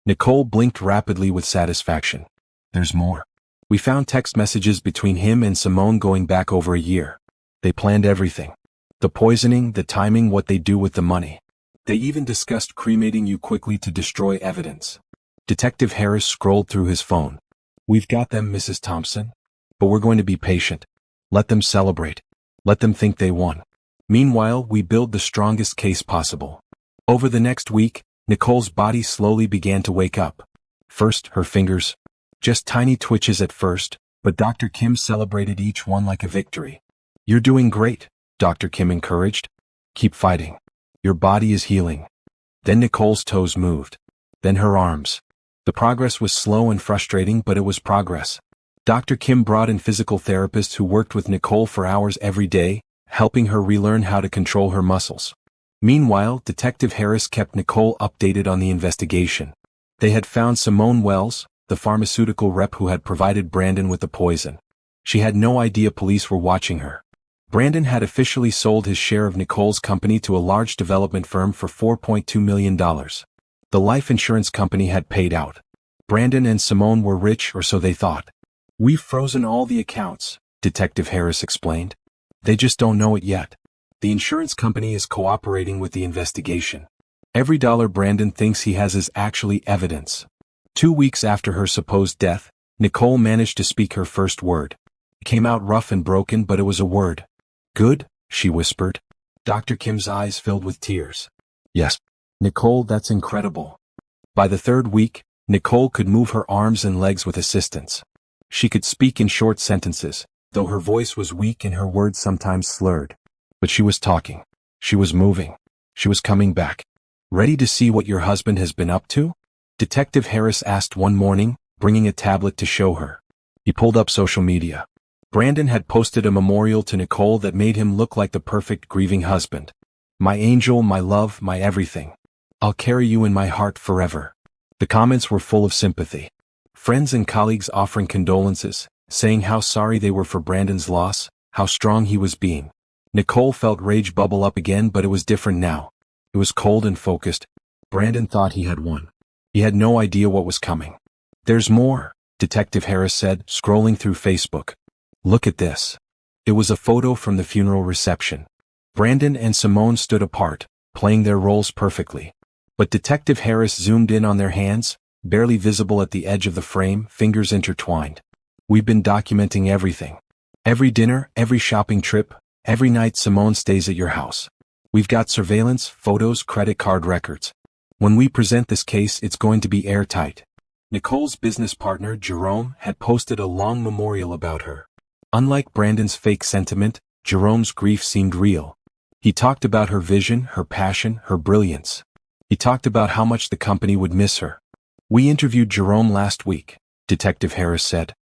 Nicole blinked rapidly with satisfaction. There's more. We found text messages between him and Simone going back over a year. They planned everything. The poisoning, the timing, what they'd do with the money. They even discussed cremating you quickly to destroy evidence. Detective Harris scrolled through his phone. We've got them, Mrs. Thompson. But we're going to be patient. Let them celebrate. Let them think they won. Meanwhile, we build the strongest case possible. Over the next week, Nicole's body slowly began to wake up. First, her fingers. Just tiny twitches at first, but Dr. Kim celebrated each one like a victory. You're doing great, Dr. Kim encouraged. Keep fighting. Your body is healing. Then Nicole's toes moved. Then her arms. The progress was slow and frustrating, but it was progress. Dr. Kim brought in physical therapists who worked with Nicole for hours every day, helping her relearn how to control her muscles. Meanwhile, Detective Harris kept Nicole updated on the investigation. They had found Simone Wells, the pharmaceutical rep who had provided Brandon with the poison. She had no idea police were watching her. Brandon had officially sold his share of Nicole's company to a large development firm for $4.2 million. The life insurance company had paid out. Brandon and Simone were rich, or so they thought. We've frozen all the accounts, Detective Harris explained. They just don't know it yet. The insurance company is cooperating with the investigation. Every dollar Brandon thinks he has is actually evidence. 2 weeks after her supposed death, Nicole managed to speak her first word. It came out rough and broken, but it was a word. Good, she whispered. Dr. Kim's eyes filled with tears. Yes. Nicole, that's incredible. By the third week, Nicole could move her arms and legs with assistance. She could speak in short sentences, though her voice was weak and her words sometimes slurred. But she was talking. She was moving. She was coming back. "Ready to see what your husband has been up to?" Detective Harris asked one morning, bringing a tablet to show her. He pulled up social media. Brandon had posted a memorial to Nicole that made him look like the perfect grieving husband. "My angel, my love, my everything. I'll carry you in my heart forever." The comments were full of sympathy. Friends and colleagues offering condolences, saying how sorry they were for Brandon's loss, how strong he was being. Nicole felt rage bubble up again, but it was different now. It was cold and focused. Brandon thought he had won. He had no idea what was coming. "There's more," Detective Harris said, scrolling through Facebook. "Look at this." It was a photo from the funeral reception. Brandon and Simone stood apart, playing their roles perfectly. But Detective Harris zoomed in on their hands, barely visible at the edge of the frame, fingers intertwined. "We've been documenting everything. Every dinner, every shopping trip, every night Simone stays at your house. We've got surveillance, photos, credit card records. When we present this case, it's going to be airtight." Nicole's business partner, Jerome, had posted a long memorial about her. Unlike Brandon's fake sentiment, Jerome's grief seemed real. He talked about her vision, her passion, her brilliance. He talked about how much the company would miss her. "We interviewed Jerome last week," Detective Harris said.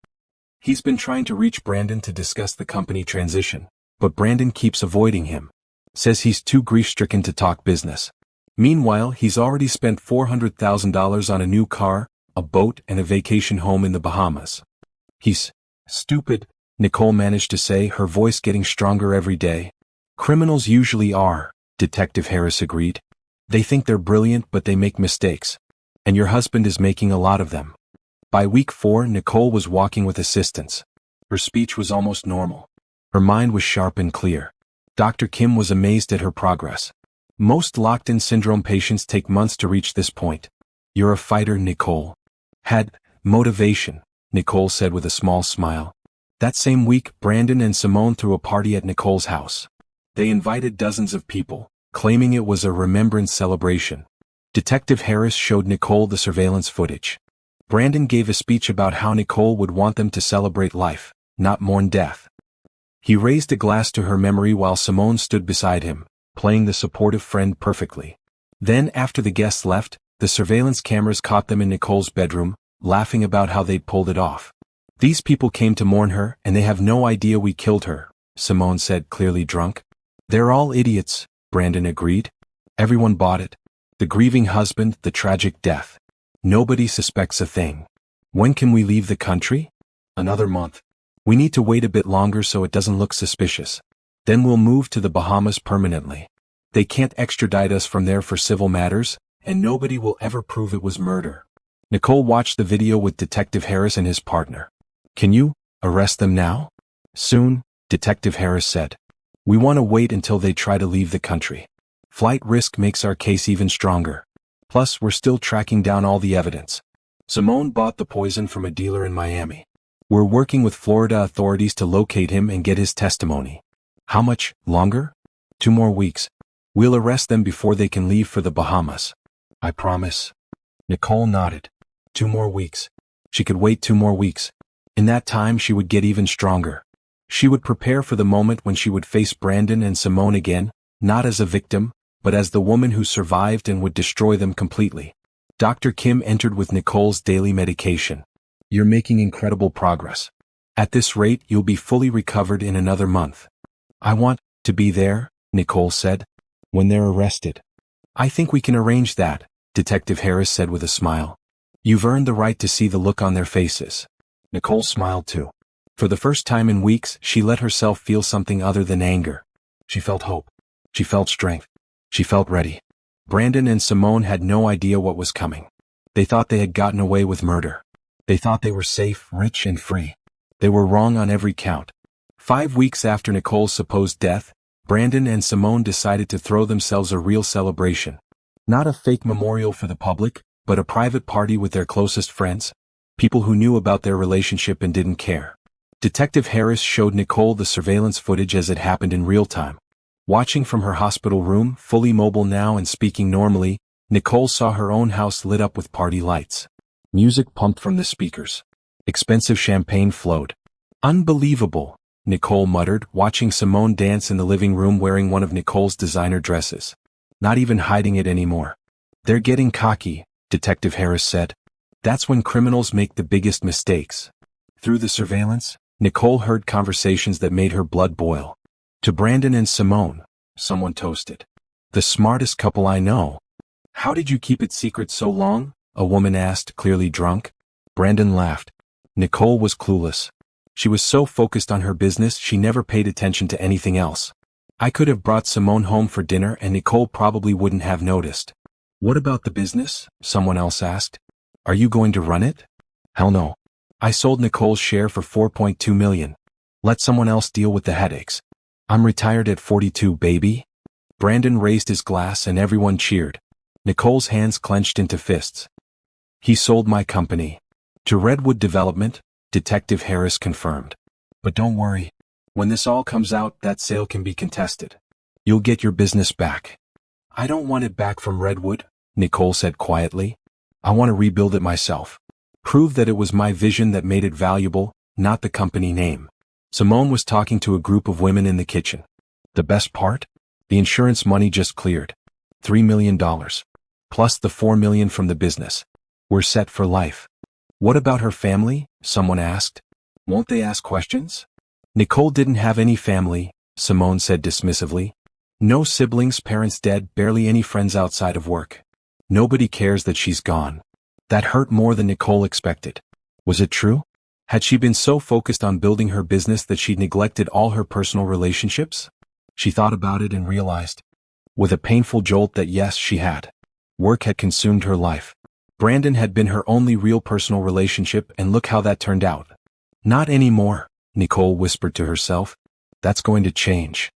"He's been trying to reach Brandon to discuss the company transition, but Brandon keeps avoiding him. Says he's too grief-stricken to talk business. Meanwhile, he's already spent $400,000 on a new car, a boat, and a vacation home in the Bahamas." "He's stupid," Nicole managed to say, her voice getting stronger every day. "Criminals usually are," Detective Harris agreed. "They think they're brilliant, but they make mistakes. And your husband is making a lot of them." By week 4, Nicole was walking with assistance. Her speech was almost normal. Her mind was sharp and clear. Dr. Kim was amazed at her progress. "Most locked-in syndrome patients take months to reach this point. You're a fighter, Nicole." "Had motivation," Nicole said with a small smile. That same week, Brandon and Simone threw a party at Nicole's house. They invited dozens of people, claiming it was a remembrance celebration. Detective Harris showed Nicole the surveillance footage. Brandon gave a speech about how Nicole would want them to celebrate life, not mourn death. He raised a glass to her memory while Simone stood beside him, playing the supportive friend perfectly. Then, after the guests left, the surveillance cameras caught them in Nicole's bedroom, laughing about how they'd pulled it off. "These people came to mourn her, and they have no idea we killed her," Simone said, clearly drunk. "They're all idiots," Brandon agreed. Everyone bought it. The grieving husband, the tragic death. Nobody suspects a thing. "When can we leave the country?" "Another month. We need to wait a bit longer so it doesn't look suspicious. Then we'll move to the Bahamas permanently. They can't extradite us from there for civil matters, and nobody will ever prove it was murder." Nicole watched the video with Detective Harris and his partner. "Can you arrest them now?" "Soon," Detective Harris said. "We want to wait until they try to leave the country. Flight risk makes our case even stronger. Plus, we're still tracking down all the evidence. Simone bought the poison from a dealer in Miami. We're working with Florida authorities to locate him and get his testimony." "How much longer?" 2 more weeks. We'll arrest them before they can leave for the Bahamas." "I promise." Nicole nodded. 2 more weeks. She could wait 2 more weeks. In that time, she would get even stronger. She would prepare for the moment when she would face Brandon and Simone again, not as a victim, but as the woman who survived and would destroy them completely. Dr. Kim entered with Nicole's daily medication. "You're making incredible progress. At this rate, you'll be fully recovered in another month." "I want to be there," Nicole said, "when they're arrested." "I think we can arrange that," Detective Harris said with a smile. "You've earned the right to see the look on their faces." Nicole smiled too. For the first time in weeks, she let herself feel something other than anger. She felt hope. She felt strength. She felt ready. Brandon and Simone had no idea what was coming. They thought they had gotten away with murder. They thought they were safe, rich, and free. They were wrong on every count. 5 weeks after Nicole's supposed death, Brandon and Simone decided to throw themselves a real celebration. Not a fake memorial for the public, but a private party with their closest friends, people who knew about their relationship and didn't care. Detective Harris showed Nicole the surveillance footage as it happened in real time. Watching from her hospital room, fully mobile now and speaking normally, Nicole saw her own house lit up with party lights. Music pumped from the speakers. Expensive champagne flowed. Unbelievable, Nicole muttered, watching Simone dance in the living room wearing one of Nicole's designer dresses. Not even hiding it anymore. They're getting cocky, Detective Harris said. That's when criminals make the biggest mistakes. Through the surveillance, Nicole heard conversations that made her blood boil. To Brandon and Simone, someone toasted. The smartest couple I know. How did you keep it secret so long? A woman asked, clearly drunk. Brandon laughed. Nicole was clueless. She was so focused on her business she never paid attention to anything else. I could have brought Simone home for dinner and Nicole probably wouldn't have noticed. What about the business? Someone else asked. Are you going to run it? Hell no. I sold Nicole's share for $4.2 million. Let someone else deal with the headaches. I'm retired at 42, baby. Brandon raised his glass and everyone cheered. Nicole's hands clenched into fists. He sold my company. To Redwood Development, Detective Harris confirmed. But don't worry. When this all comes out, that sale can be contested. You'll get your business back. I don't want it back from Redwood, Nicole said quietly. I want to rebuild it myself. Prove that it was my vision that made it valuable, not the company name. Simone was talking to a group of women in the kitchen. The best part? The insurance money just cleared. $3 million. Plus the $4 million from the business. We're set for life. What about her family? Someone asked. Won't they ask questions? Nicole didn't have any family, Simone said dismissively. No siblings, parents dead, barely any friends outside of work. Nobody cares that she's gone. That hurt more than Nicole expected. Was it true? Had she been so focused on building her business that she'd neglected all her personal relationships? She thought about it and realized, with a painful jolt, that yes, she had. Work had consumed her life. Brandon had been her only real personal relationship, and look how that turned out. Not anymore, Nicole whispered to herself. That's going to change.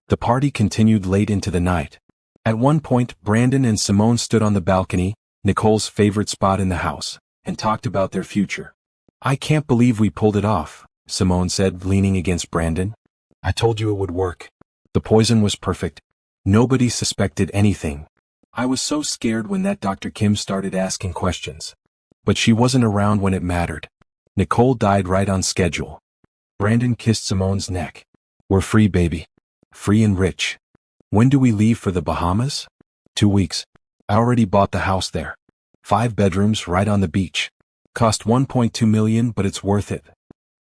The party continued late into the night. At one point, Brandon and Simone stood on the balcony, Nicole's favorite spot in the house, and talked about their future. I can't believe we pulled it off, Simone said, leaning against Brandon. I told you it would work. The poison was perfect. Nobody suspected anything. I was so scared when that Dr. Kim started asking questions. But she wasn't around when it mattered. Nicole died right on schedule. Brandon kissed Simone's neck. We're free, baby. Free and rich. When do we leave for the Bahamas? 2 weeks. I already bought the house there. 5 bedrooms right on the beach. Cost $1.2 million, but it's worth it.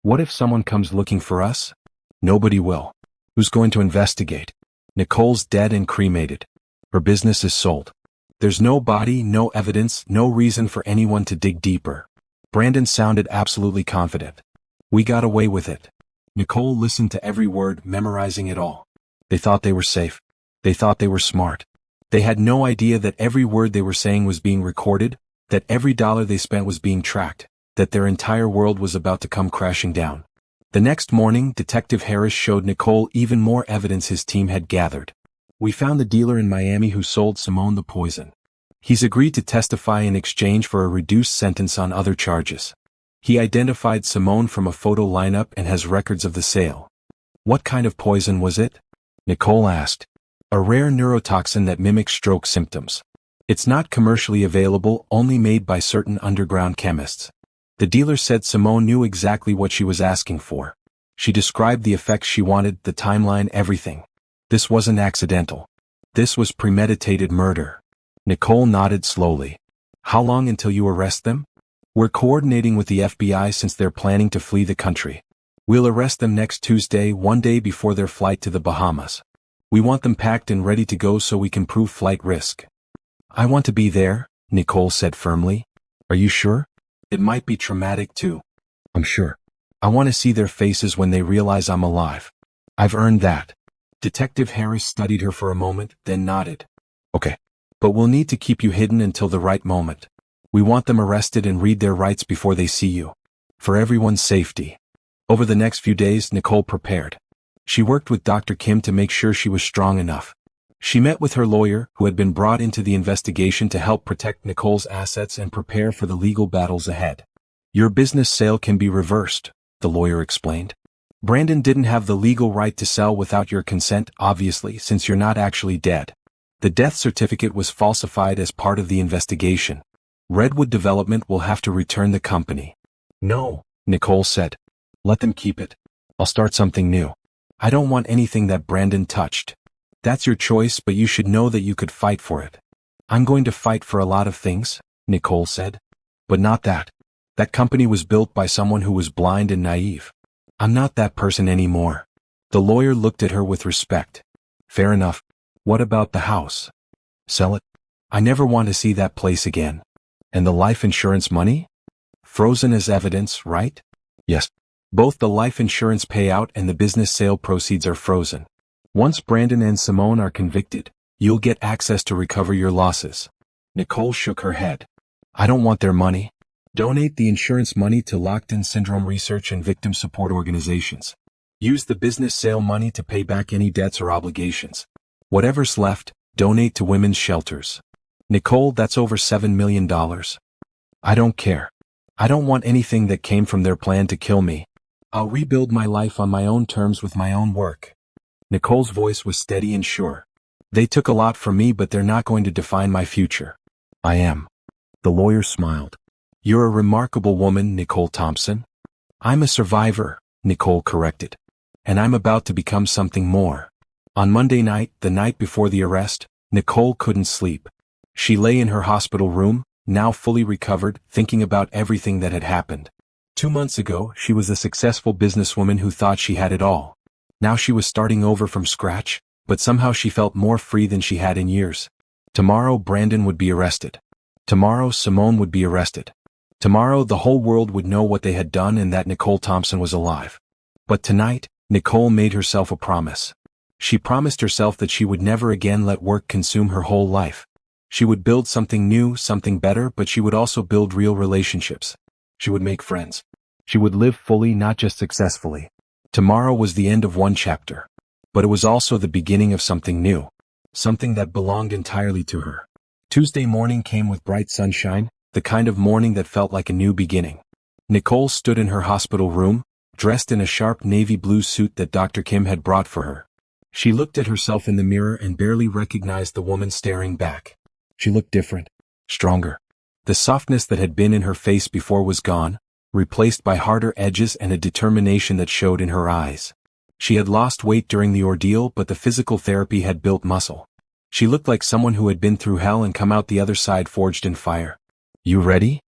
What if someone comes looking for us? Nobody will. Who's going to investigate? Nicole's dead and cremated. Her business is sold. There's no body, no evidence, no reason for anyone to dig deeper. Brandon sounded absolutely confident. We got away with it. Nicole listened to every word, memorizing it all. They thought they were safe. They thought they were smart. They had no idea that every word they were saying was being recorded, that every dollar they spent was being tracked, that their entire world was about to come crashing down. The next morning, Detective Harris showed Nicole even more evidence his team had gathered. We found the dealer in Miami who sold Simone the poison. He's agreed to testify in exchange for a reduced sentence on other charges. He identified Simone from a photo lineup and has records of the sale. What kind of poison was it? Nicole asked. A rare neurotoxin that mimics stroke symptoms. It's not commercially available, only made by certain underground chemists. The dealer said Simone knew exactly what she was asking for. She described the effects she wanted, the timeline, everything. This wasn't accidental. This was premeditated murder. Nicole nodded slowly. How long until you arrest them? We're coordinating with the FBI since they're planning to flee the country. We'll arrest them next Tuesday, one day before their flight to the Bahamas. We want them packed and ready to go so we can prove flight risk. I want to be there, Nicole said firmly. Are you sure? It might be traumatic too. I'm sure. I want to see their faces when they realize I'm alive. I've earned that. Detective Harris studied her for a moment, then nodded. Okay. But we'll need to keep you hidden until the right moment. We want them arrested and read their rights before they see you. For everyone's safety. Over the next few days, Nicole prepared. She worked with Dr. Kim to make sure she was strong enough. She met with her lawyer, who had been brought into the investigation to help protect Nicole's assets and prepare for the legal battles ahead. Your business sale can be reversed, the lawyer explained. Brandon didn't have the legal right to sell without your consent, obviously, since you're not actually dead. The death certificate was falsified as part of the investigation. Redwood Development will have to return the company. No, Nicole said. Let them keep it. I'll start something new. I don't want anything that Brandon touched. That's your choice, but you should know that you could fight for it. I'm going to fight for a lot of things, Nicole said. But not that. That company was built by someone who was blind and naive. I'm not that person anymore. The lawyer looked at her with respect. Fair enough. What about the house? Sell it? I never want to see that place again. And the life insurance money? Frozen as evidence, right? Yes. Both the life insurance payout and the business sale proceeds are frozen. Once Brandon and Simone are convicted, you'll get access to recover your losses. Nicole shook her head. I don't want their money. Donate the insurance money to locked-in syndrome research and victim support organizations. Use the business sale money to pay back any debts or obligations. Whatever's left, donate to women's shelters. Nicole, that's over $7 million. I don't care. I don't want anything that came from their plan to kill me. I'll rebuild my life on my own terms with my own work. Nicole's voice was steady and sure. They took a lot from me, but they're not going to define my future. I am. The lawyer smiled. You're a remarkable woman, Nicole Thompson. I'm a survivor, Nicole corrected. And I'm about to become something more. On Monday night, the night before the arrest, Nicole couldn't sleep. She lay in her hospital room, now fully recovered, thinking about everything that had happened. 2 months ago, she was a successful businesswoman who thought she had it all. Now she was starting over from scratch, but somehow she felt more free than she had in years. Tomorrow Brandon would be arrested. Tomorrow Simone would be arrested. Tomorrow the whole world would know what they had done and that Nicole Thompson was alive. But tonight, Nicole made herself a promise. She promised herself that she would never again let work consume her whole life. She would build something new, something better, but she would also build real relationships. She would make friends. She would live fully, not just successfully. Tomorrow was the end of one chapter. But it was also the beginning of something new. Something that belonged entirely to her. Tuesday morning came with bright sunshine, the kind of morning that felt like a new beginning. Nicole stood in her hospital room, dressed in a sharp navy blue suit that Dr. Kim had brought for her. She looked at herself in the mirror and barely recognized the woman staring back. She looked different, stronger. The softness that had been in her face before was gone, replaced by harder edges and a determination that showed in her eyes. She had lost weight during the ordeal, but the physical therapy had built muscle. She looked like someone who had been through hell and come out the other side forged in fire. You ready?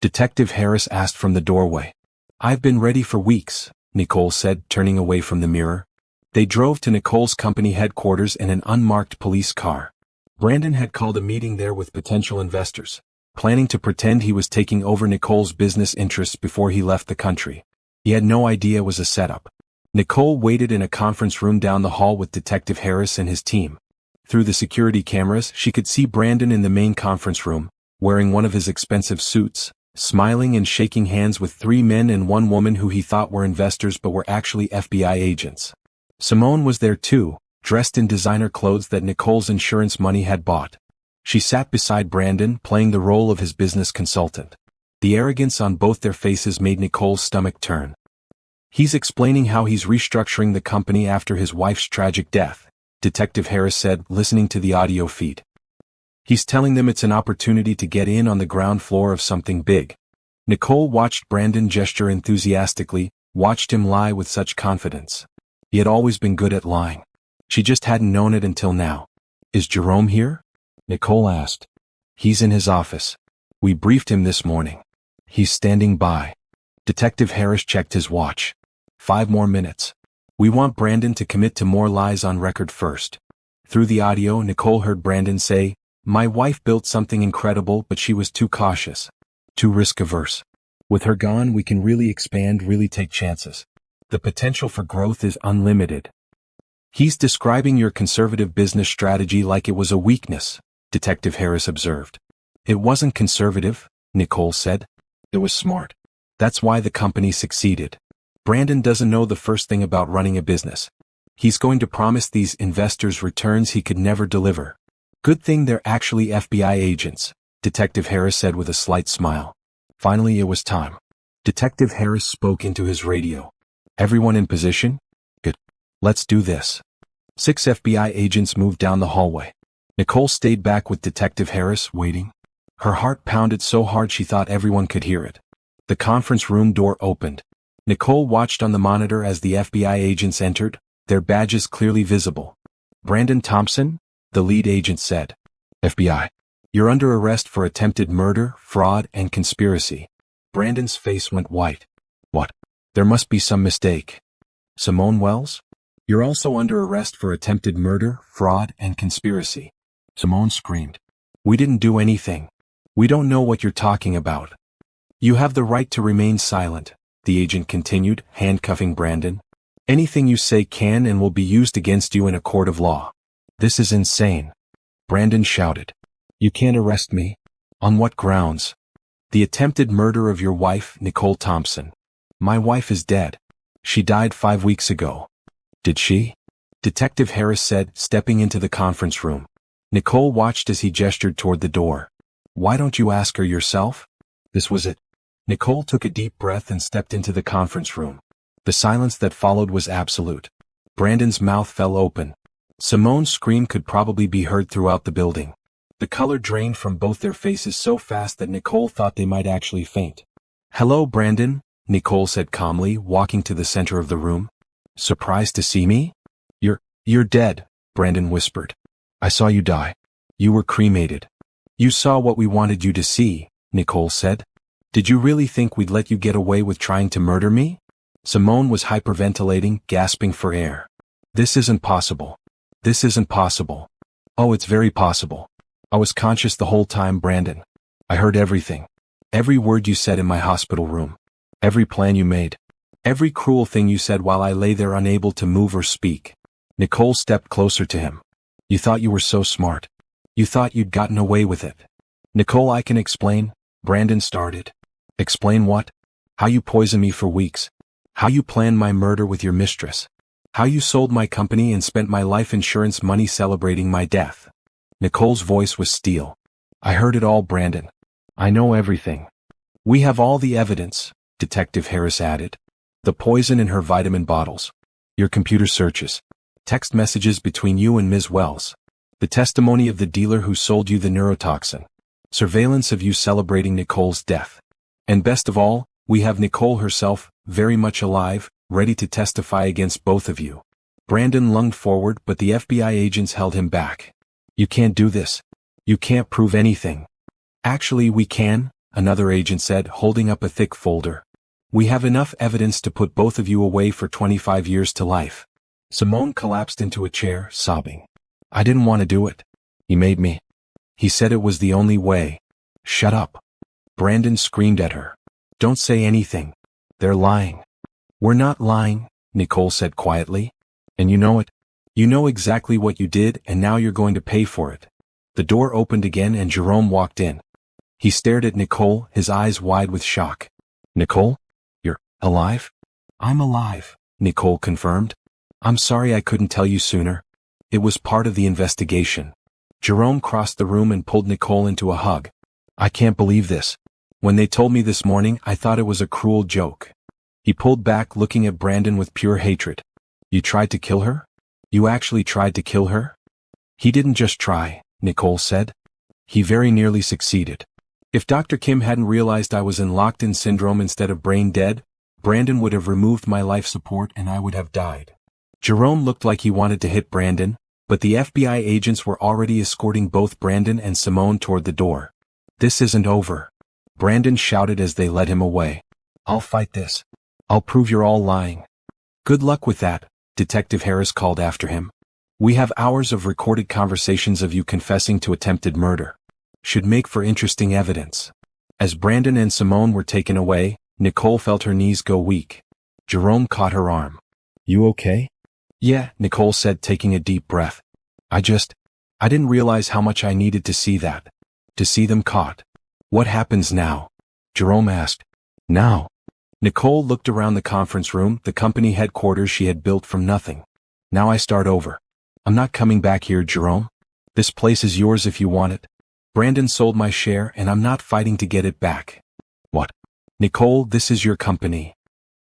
Detective Harris asked from the doorway. I've been ready for weeks, Nicole said, turning away from the mirror. They drove to Nicole's company headquarters in an unmarked police car. Brandon had called a meeting there with potential investors, planning to pretend he was taking over Nicole's business interests before he left the country. He had no idea it was a setup. Nicole waited in a conference room down the hall with Detective Harris and his team. Through the security cameras, she could see Brandon in the main conference room, wearing one of his expensive suits, smiling and shaking hands with 3 men and 1 woman who he thought were investors but were actually FBI agents. Simone was there too, dressed in designer clothes that Nicole's insurance money had bought. She sat beside Brandon, playing the role of his business consultant. The arrogance on both their faces made Nicole's stomach turn. He's explaining how he's restructuring the company after his wife's tragic death, Detective Harris said, listening to the audio feed. He's telling them it's an opportunity to get in on the ground floor of something big. Nicole watched Brandon gesture enthusiastically, watched him lie with such confidence. He had always been good at lying. She just hadn't known it until now. Is Jerome here? Nicole asked. He's in his office. We briefed him this morning. He's standing by. Detective Harris checked his watch. 5 more minutes. We want Brandon to commit to more lies on record first. Through the audio, Nicole heard Brandon say, My wife built something incredible, but she was too cautious. Too risk-averse. With her gone, we can really expand, really take chances. The potential for growth is unlimited. He's describing your conservative business strategy like it was a weakness, Detective Harris observed. It wasn't conservative, Nicole said. It was smart. That's why the company succeeded. Brandon doesn't know the first thing about running a business. He's going to promise these investors returns he could never deliver. Good thing they're actually FBI agents, Detective Harris said with a slight smile. Finally, it was time. Detective Harris spoke into his radio. Everyone in position? Good. Let's do this. 6 FBI agents moved down the hallway. Nicole stayed back with Detective Harris, waiting. Her heart pounded so hard she thought everyone could hear it. The conference room door opened, Nicole watched on the monitor as the FBI agents entered, their badges clearly visible. Brandon Thompson? The lead agent said. FBI. You're under arrest for attempted murder, fraud, and conspiracy. Brandon's face went white. What? There must be some mistake. Simone Wells? You're also under arrest for attempted murder, fraud, and conspiracy. Simone screamed. We didn't do anything. We don't know what you're talking about. You have the right to remain silent, the agent continued, handcuffing Brandon. Anything you say can and will be used against you in a court of law. This is insane. Brandon shouted. You can't arrest me. On what grounds? The attempted murder of your wife, Nicole Thompson. My wife is dead. She died 5 weeks ago. Did she? Detective Harris said, stepping into the conference room. Nicole watched as he gestured toward the door. Why don't you ask her yourself? This was it. Nicole took a deep breath and stepped into the conference room. The silence that followed was absolute. Brandon's mouth fell open. Simone's scream could probably be heard throughout the building. The color drained from both their faces so fast that Nicole thought they might actually faint. Hello, Brandon, Nicole said calmly, walking to the center of the room. Surprised to see me? You're dead, Brandon whispered. I saw you die. You were cremated. You saw what we wanted you to see, Nicole said. Did you really think we'd let you get away with trying to murder me? Simone was hyperventilating, gasping for air. This isn't possible. This isn't possible. Oh, it's very possible. I was conscious the whole time, Brandon. I heard everything. Every word you said in my hospital room. Every plan you made. Every cruel thing you said while I lay there unable to move or speak. Nicole stepped closer to him. You thought you were so smart. You thought you'd gotten away with it. Nicole, I can explain, Brandon started. Explain what? How you poisoned me for weeks. How you planned my murder with your mistress. How you sold my company and spent my life insurance money celebrating my death. Nicole's voice was steel. I heard it all, Brandon. I know everything. We have all the evidence, Detective Harris added. The poison in her vitamin bottles. Your computer searches. Text messages between you and Ms. Wells. The testimony of the dealer who sold you the neurotoxin. Surveillance of you celebrating Nicole's death. And best of all, we have Nicole herself, very much alive, ready to testify against both of you. Brandon lunged forward, but the FBI agents held him back. You can't do this. You can't prove anything. Actually, we can, another agent said, holding up a thick folder. We have enough evidence to put both of you away for 25 years to life. Simone collapsed into a chair, sobbing. I didn't want to do it. He made me. He said it was the only way. Shut up. Brandon screamed at her. Don't say anything. They're lying. We're not lying, Nicole said quietly. And you know it. You know exactly what you did, and now you're going to pay for it. The door opened again and Jerome walked in. He stared at Nicole, his eyes wide with shock. Nicole? You're alive? I'm alive, Nicole confirmed. I'm sorry I couldn't tell you sooner. It was part of the investigation. Jerome crossed the room and pulled Nicole into a hug. I can't believe this. When they told me this morning, I thought it was a cruel joke. He pulled back, looking at Brandon with pure hatred. You tried to kill her? You actually tried to kill her? He didn't just try, Nicole said. He very nearly succeeded. If Dr. Kim hadn't realized I was in locked-in syndrome instead of brain dead, Brandon would have removed my life support and I would have died. Jerome looked like he wanted to hit Brandon, but the FBI agents were already escorting both Brandon and Simone toward the door. This isn't over. Brandon shouted as they led him away. I'll fight this. I'll prove you're all lying. Good luck with that, Detective Harris called after him. We have hours of recorded conversations of you confessing to attempted murder. Should make for interesting evidence. As Brandon and Simone were taken away, Nicole felt her knees go weak. Jerome caught her arm. You okay? Yeah, Nicole said, taking a deep breath. I didn't realize how much I needed to see that. To see them caught. What happens now? Jerome asked. Now? Nicole looked around the conference room, the company headquarters she had built from nothing. Now I start over. I'm not coming back here, Jerome. This place is yours if you want it. Brandon sold my share and I'm not fighting to get it back. What? Nicole, this is your company.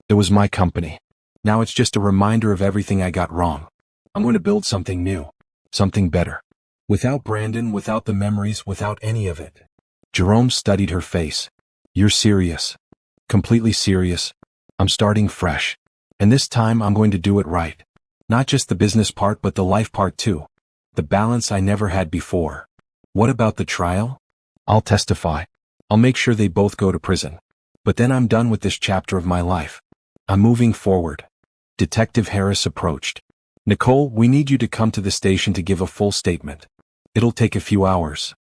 It was my company. Now it's just a reminder of everything I got wrong. I'm going to build something new. Something better. Without Brandon, without the memories, without any of it. Jerome studied her face. You're serious. Completely serious. I'm starting fresh. And this time I'm going to do it right. Not just the business part but the life part too. The balance I never had before. What about the trial? I'll testify. I'll make sure they both go to prison. But then I'm done with this chapter of my life. I'm moving forward. Detective Harris approached. Nicole, we need you to come to the station to give a full statement. It'll take a few hours.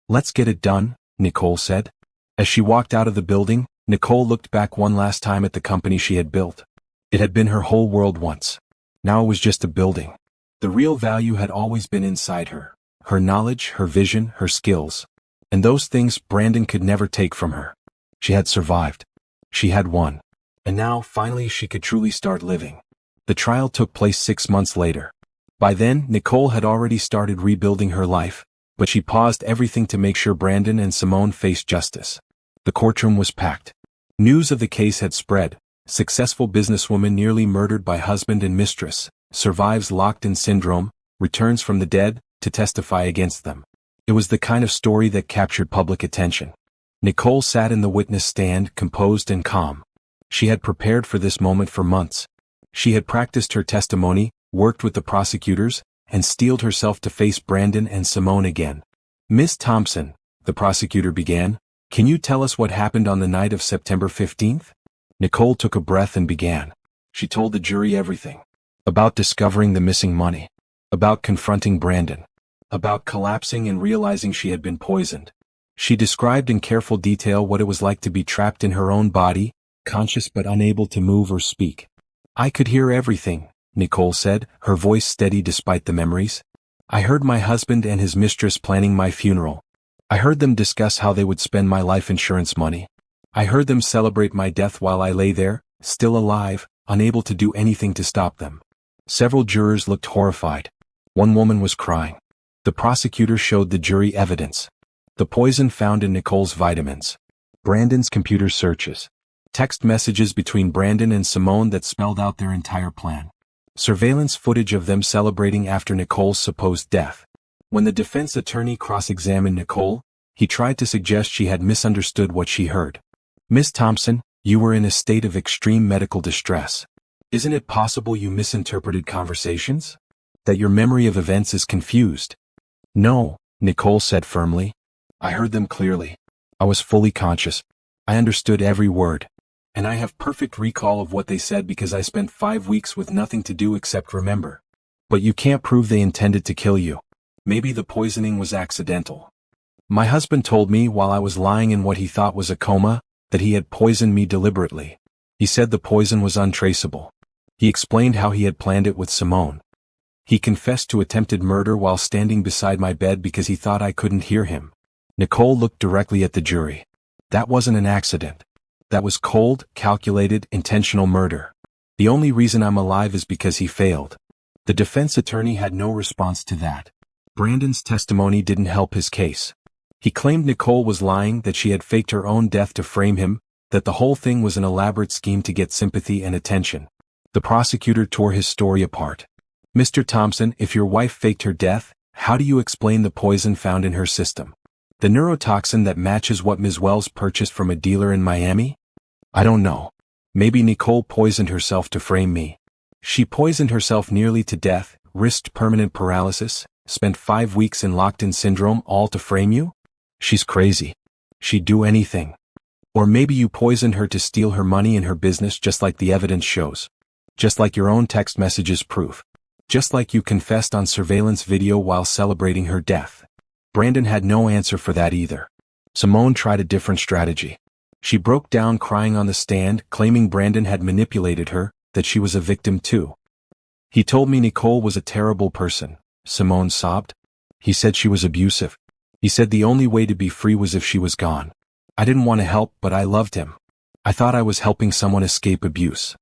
Let's get it done, Nicole said. As she walked out of the building, Nicole looked back one last time at the company she had built. It had been her whole world once. Now it was just a building. The real value had always been inside her. Her knowledge, her vision, her skills. And those things Brandon could never take from her. She had survived. She had won. And now, finally, she could truly start living. The trial took place 6 months later. By then, Nicole had already started rebuilding her life, but she paused everything to make sure Brandon and Simone faced justice. The courtroom was packed. News of the case had spread. Successful businesswoman nearly murdered by husband and mistress, survives locked-in syndrome, returns from the dead, to testify against them. It was the kind of story that captured public attention. Nicole sat in the witness stand, composed and calm. She had prepared for this moment for months. She had practiced her testimony, worked with the prosecutors, and steeled herself to face Brandon and Simone again. Miss Thompson, the prosecutor began, can you tell us what happened on the night of September 15th? Nicole took a breath and began. She told the jury everything. About discovering the missing money. About confronting Brandon. About collapsing and realizing she had been poisoned. She described in careful detail what it was like to be trapped in her own body, conscious but unable to move or speak. I could hear everything, Nicole said, her voice steady despite the memories. I heard my husband and his mistress planning my funeral. I heard them discuss how they would spend my life insurance money. I heard them celebrate my death while I lay there, still alive, unable to do anything to stop them. Several jurors looked horrified. One woman was crying. The prosecutor showed the jury evidence. The poison found in Nicole's vitamins. Brandon's computer searches. Text messages between Brandon and Simone that spelled out their entire plan. Surveillance footage of them celebrating after Nicole's supposed death. When the defense attorney cross-examined Nicole, he tried to suggest she had misunderstood what she heard. Miss Thompson, you were in a state of extreme medical distress. Isn't it possible you misinterpreted conversations? That your memory of events is confused? No, Nicole said firmly. I heard them clearly. I was fully conscious. I understood every word. And I have perfect recall of what they said because I spent 5 weeks with nothing to do except remember. But you can't prove they intended to kill you. Maybe the poisoning was accidental. My husband told me while I was lying in what he thought was a coma, that he had poisoned me deliberately. He said the poison was untraceable. He explained how he had planned it with Simone. He confessed to attempted murder while standing beside my bed because he thought I couldn't hear him. Nicole looked directly at the jury. That wasn't an accident. That was cold, calculated, intentional murder. The only reason I'm alive is because he failed. The defense attorney had no response to that. Brandon's testimony didn't help his case. He claimed Nicole was lying, that she had faked her own death to frame him, that the whole thing was an elaborate scheme to get sympathy and attention. The prosecutor tore his story apart. Mr. Thompson, if your wife faked her death, how do you explain the poison found in her system? The neurotoxin that matches what Ms. Wells purchased from a dealer in Miami? I don't know. Maybe Nicole poisoned herself to frame me. She poisoned herself nearly to death, risked permanent paralysis, spent 5 weeks in locked-in syndrome, all to frame you? She's crazy. She'd do anything. Or maybe you poisoned her to steal her money and her business just like the evidence shows. Just like your own text messages prove. Just like you confessed on surveillance video while celebrating her death. Brandon had no answer for that either. Simone tried a different strategy. She broke down crying on the stand, claiming Brandon had manipulated her, that she was a victim too. He told me Nicole was a terrible person, Simone sobbed. He said she was abusive. He said the only way to be free was if she was gone. I didn't want to help, but I loved him. I thought I was helping someone escape abuse.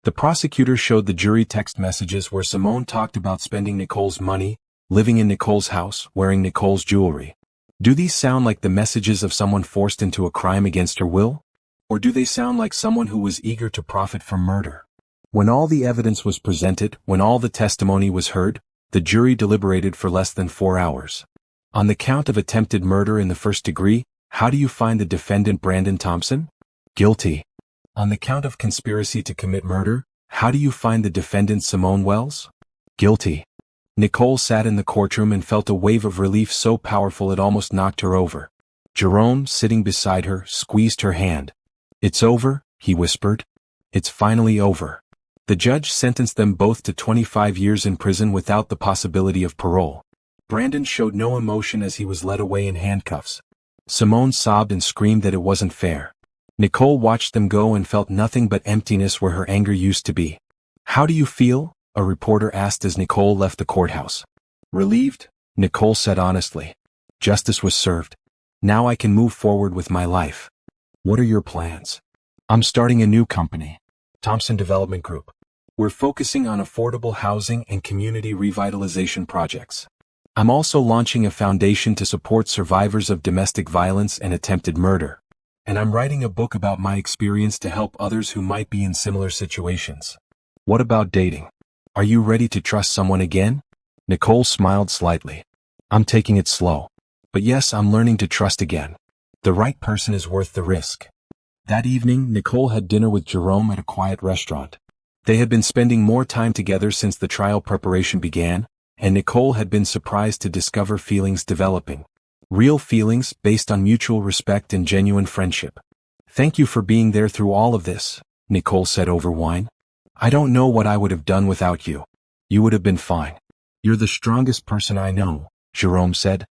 The prosecutor showed the jury text messages where Simone talked about spending Nicole's money, living in Nicole's house, wearing Nicole's jewelry. Do these sound like the messages of someone forced into a crime against her will? Or do they sound like someone who was eager to profit from murder? When all the evidence was presented, when all the testimony was heard, the jury deliberated for less than 4 hours. On the count of attempted murder in the first degree, how do you find the defendant Brandon Thompson? Guilty. On the count of conspiracy to commit murder, how do you find the defendant Simone Wells? Guilty. Nicole sat in the courtroom and felt a wave of relief so powerful it almost knocked her over. Jerome, sitting beside her, squeezed her hand. It's over, he whispered. It's finally over. The judge sentenced them both to 25 years in prison without the possibility of parole. Brandon showed no emotion as he was led away in handcuffs. Simone sobbed and screamed that it wasn't fair. Nicole watched them go and felt nothing but emptiness where her anger used to be. How do you feel? A reporter asked as Nicole left the courthouse. Relieved, Nicole said honestly. Justice was served. Now I can move forward with my life. What are your plans? I'm starting a new company, Thompson Development Group. We're focusing on affordable housing and community revitalization projects. I'm also launching a foundation to support survivors of domestic violence and attempted murder. And I'm writing a book about my experience to help others who might be in similar situations. What about dating? Are you ready to trust someone again? Nicole smiled slightly. I'm taking it slow. But yes, I'm learning to trust again. The right person is worth the risk. That evening, Nicole had dinner with Jerome at a quiet restaurant. They had been spending more time together since the trial preparation began, and Nicole had been surprised to discover feelings developing. Real feelings based on mutual respect and genuine friendship. Thank you for being there through all of this, Nicole said over wine. I don't know what I would have done without you. You would have been fine. You're the strongest person I know, Jerome said.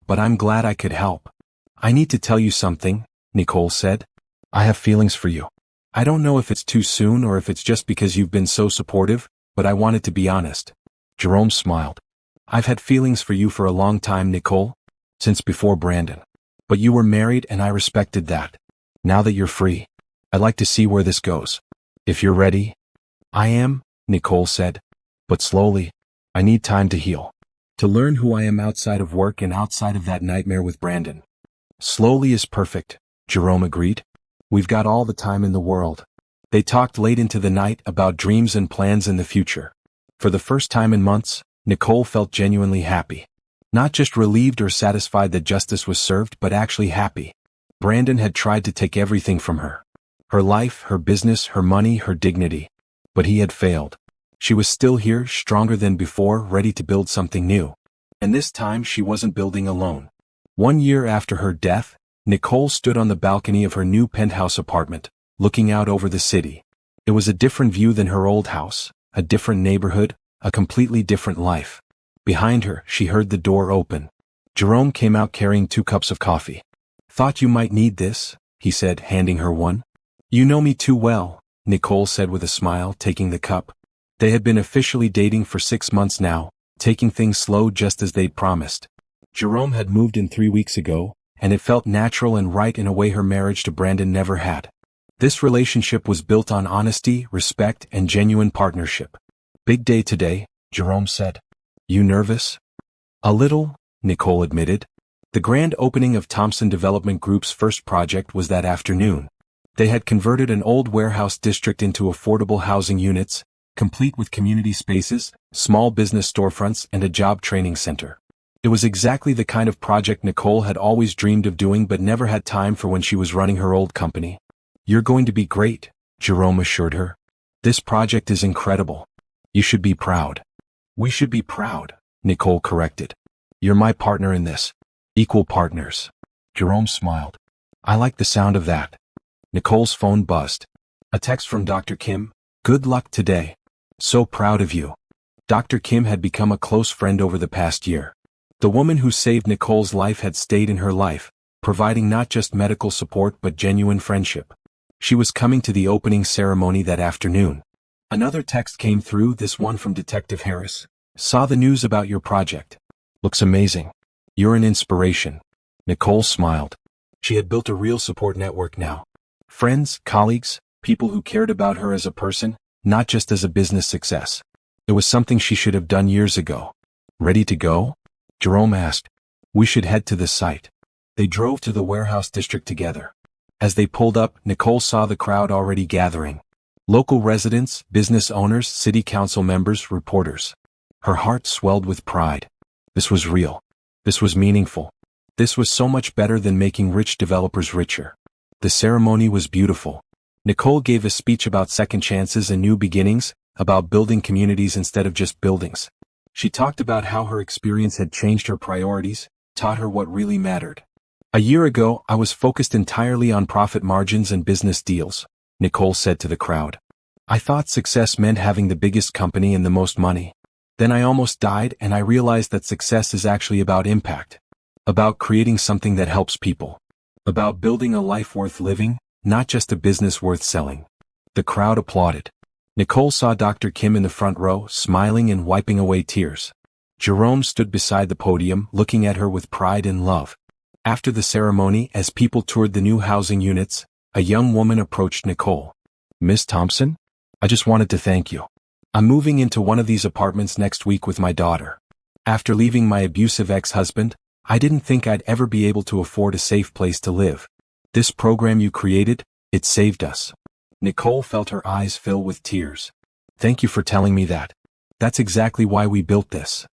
But I'm glad I could help. I need to tell you something, Nicole said. I have feelings for you. I don't know if it's too soon or if it's just because you've been so supportive, but I wanted to be honest. Jerome smiled. I've had feelings for you for a long time, Nicole. Since before Brandon. But you were married and I respected that. Now that you're free, I'd like to see where this goes. If you're ready. I am, Nicole said. But slowly. I need time to heal. To learn who I am outside of work and outside of that nightmare with Brandon. Slowly is perfect, Jerome agreed. We've got all the time in the world. They talked late into the night about dreams and plans in the future. For the first time in months, Nicole felt genuinely happy. Not just relieved or satisfied that justice was served, but actually happy. Brandon had tried to take everything from her. Her life, her business, her money, her dignity. But he had failed. She was still here, stronger than before, ready to build something new. And this time she wasn't building alone. 1 year after her death, Nicole stood on the balcony of her new penthouse apartment, looking out over the city. It was a different view than her old house, a different neighborhood, a completely different life. Behind her, she heard the door open. Jerome came out carrying 2 cups of coffee. Thought you might need this, he said, handing her one. You know me too well, Nicole said with a smile, taking the cup. They had been officially dating for 6 months now, taking things slow just as they'd promised. Jerome had moved in 3 weeks ago, and it felt natural and right in a way her marriage to Brandon never had. This relationship was built on honesty, respect, and genuine partnership. Big day today, Jerome said. You nervous? A little, Nicole admitted. The grand opening of Thompson Development Group's first project was that afternoon. They had converted an old warehouse district into affordable housing units, complete with community spaces, small business storefronts, and a job training center. It was exactly the kind of project Nicole had always dreamed of doing but never had time for when she was running her old company. You're going to be great, Jerome assured her. This project is incredible. You should be proud. We should be proud, Nicole corrected. You're my partner in this. Equal partners. Jerome smiled. I like the sound of that. Nicole's phone buzzed. A text from Dr. Kim. Good luck today. So proud of you. Dr. Kim had become a close friend over the past year. The woman who saved Nicole's life had stayed in her life, providing not just medical support but genuine friendship. She was coming to the opening ceremony that afternoon. Another text came through, this one from Detective Harris. Saw the news about your project. Looks amazing. You're an inspiration. Nicole smiled. She had built a real support network now. Friends, colleagues, people who cared about her as a person, not just as a business success. It was something she should have done years ago. Ready to go? Jerome asked. We should head to the site. They drove to the warehouse district together. As they pulled up, Nicole saw the crowd already gathering. Local residents, business owners, city council members, reporters. Her heart swelled with pride. This was real. This was meaningful. This was so much better than making rich developers richer. The ceremony was beautiful. Nicole gave a speech about second chances and new beginnings, about building communities instead of just buildings. She talked about how her experience had changed her priorities, taught her what really mattered. A year ago, I was focused entirely on profit margins and business deals, Nicole said to the crowd. I thought success meant having the biggest company and the most money. Then I almost died and I realized that success is actually about impact. About creating something that helps people. About building a life worth living, not just a business worth selling. The crowd applauded. Nicole saw Dr. Kim in the front row, smiling and wiping away tears. Jerome stood beside the podium, looking at her with pride and love. After the ceremony, as people toured the new housing units, a young woman approached Nicole. Miss Thompson? I just wanted to thank you. I'm moving into one of these apartments next week with my daughter. After leaving my abusive ex-husband, I didn't think I'd ever be able to afford a safe place to live. This program you created, it saved us. Nicole felt her eyes fill with tears. Thank you for telling me that. That's exactly why we built this.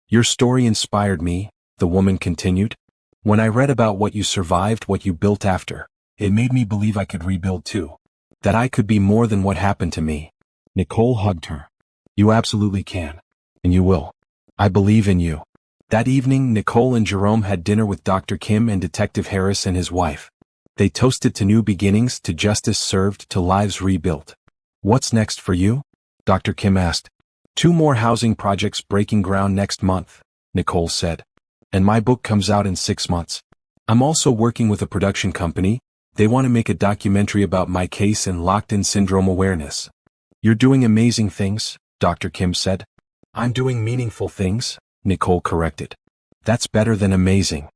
Your story inspired me, the woman continued. When I read about what you survived, what you built after, it made me believe I could rebuild too. That I could be more than what happened to me. Nicole hugged her. You absolutely can. And you will. I believe in you. That evening, Nicole and Jerome had dinner with Dr. Kim and Detective Harris and his wife. They toasted to new beginnings, to justice served, to lives rebuilt. What's next for you? Dr. Kim asked. 2 more housing projects breaking ground next month, Nicole said. And my book comes out in 6 months. I'm also working with a production company. They want to make a documentary about my case and locked-in syndrome awareness. You're doing amazing things, Dr. Kim said. I'm doing meaningful things, Nicole corrected. That's better than amazing.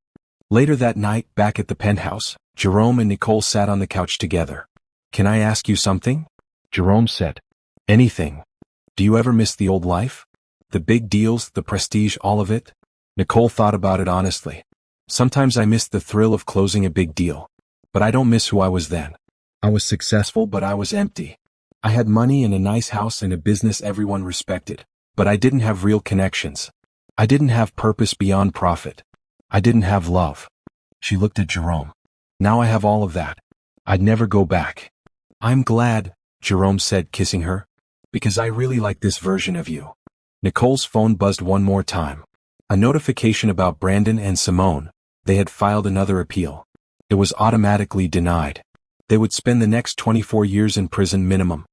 Later that night, back at the penthouse, Jerome and Nicole sat on the couch together. Can I ask you something? Jerome said. Anything. Do you ever miss the old life? The big deals, the prestige, all of it? Nicole thought about it honestly. Sometimes I miss the thrill of closing a big deal. But I don't miss who I was then. I was successful, but I was empty. I had money and a nice house and a business everyone respected. But I didn't have real connections. I didn't have purpose beyond profit. I didn't have love. She looked at Jerome. Now I have all of that. I'd never go back. I'm glad, Jerome said, kissing her. Because I really like this version of you. Nicole's phone buzzed one more time. A notification about Brandon and Simone. They had filed another appeal. It was automatically denied. They would spend the next 24 years in prison minimum.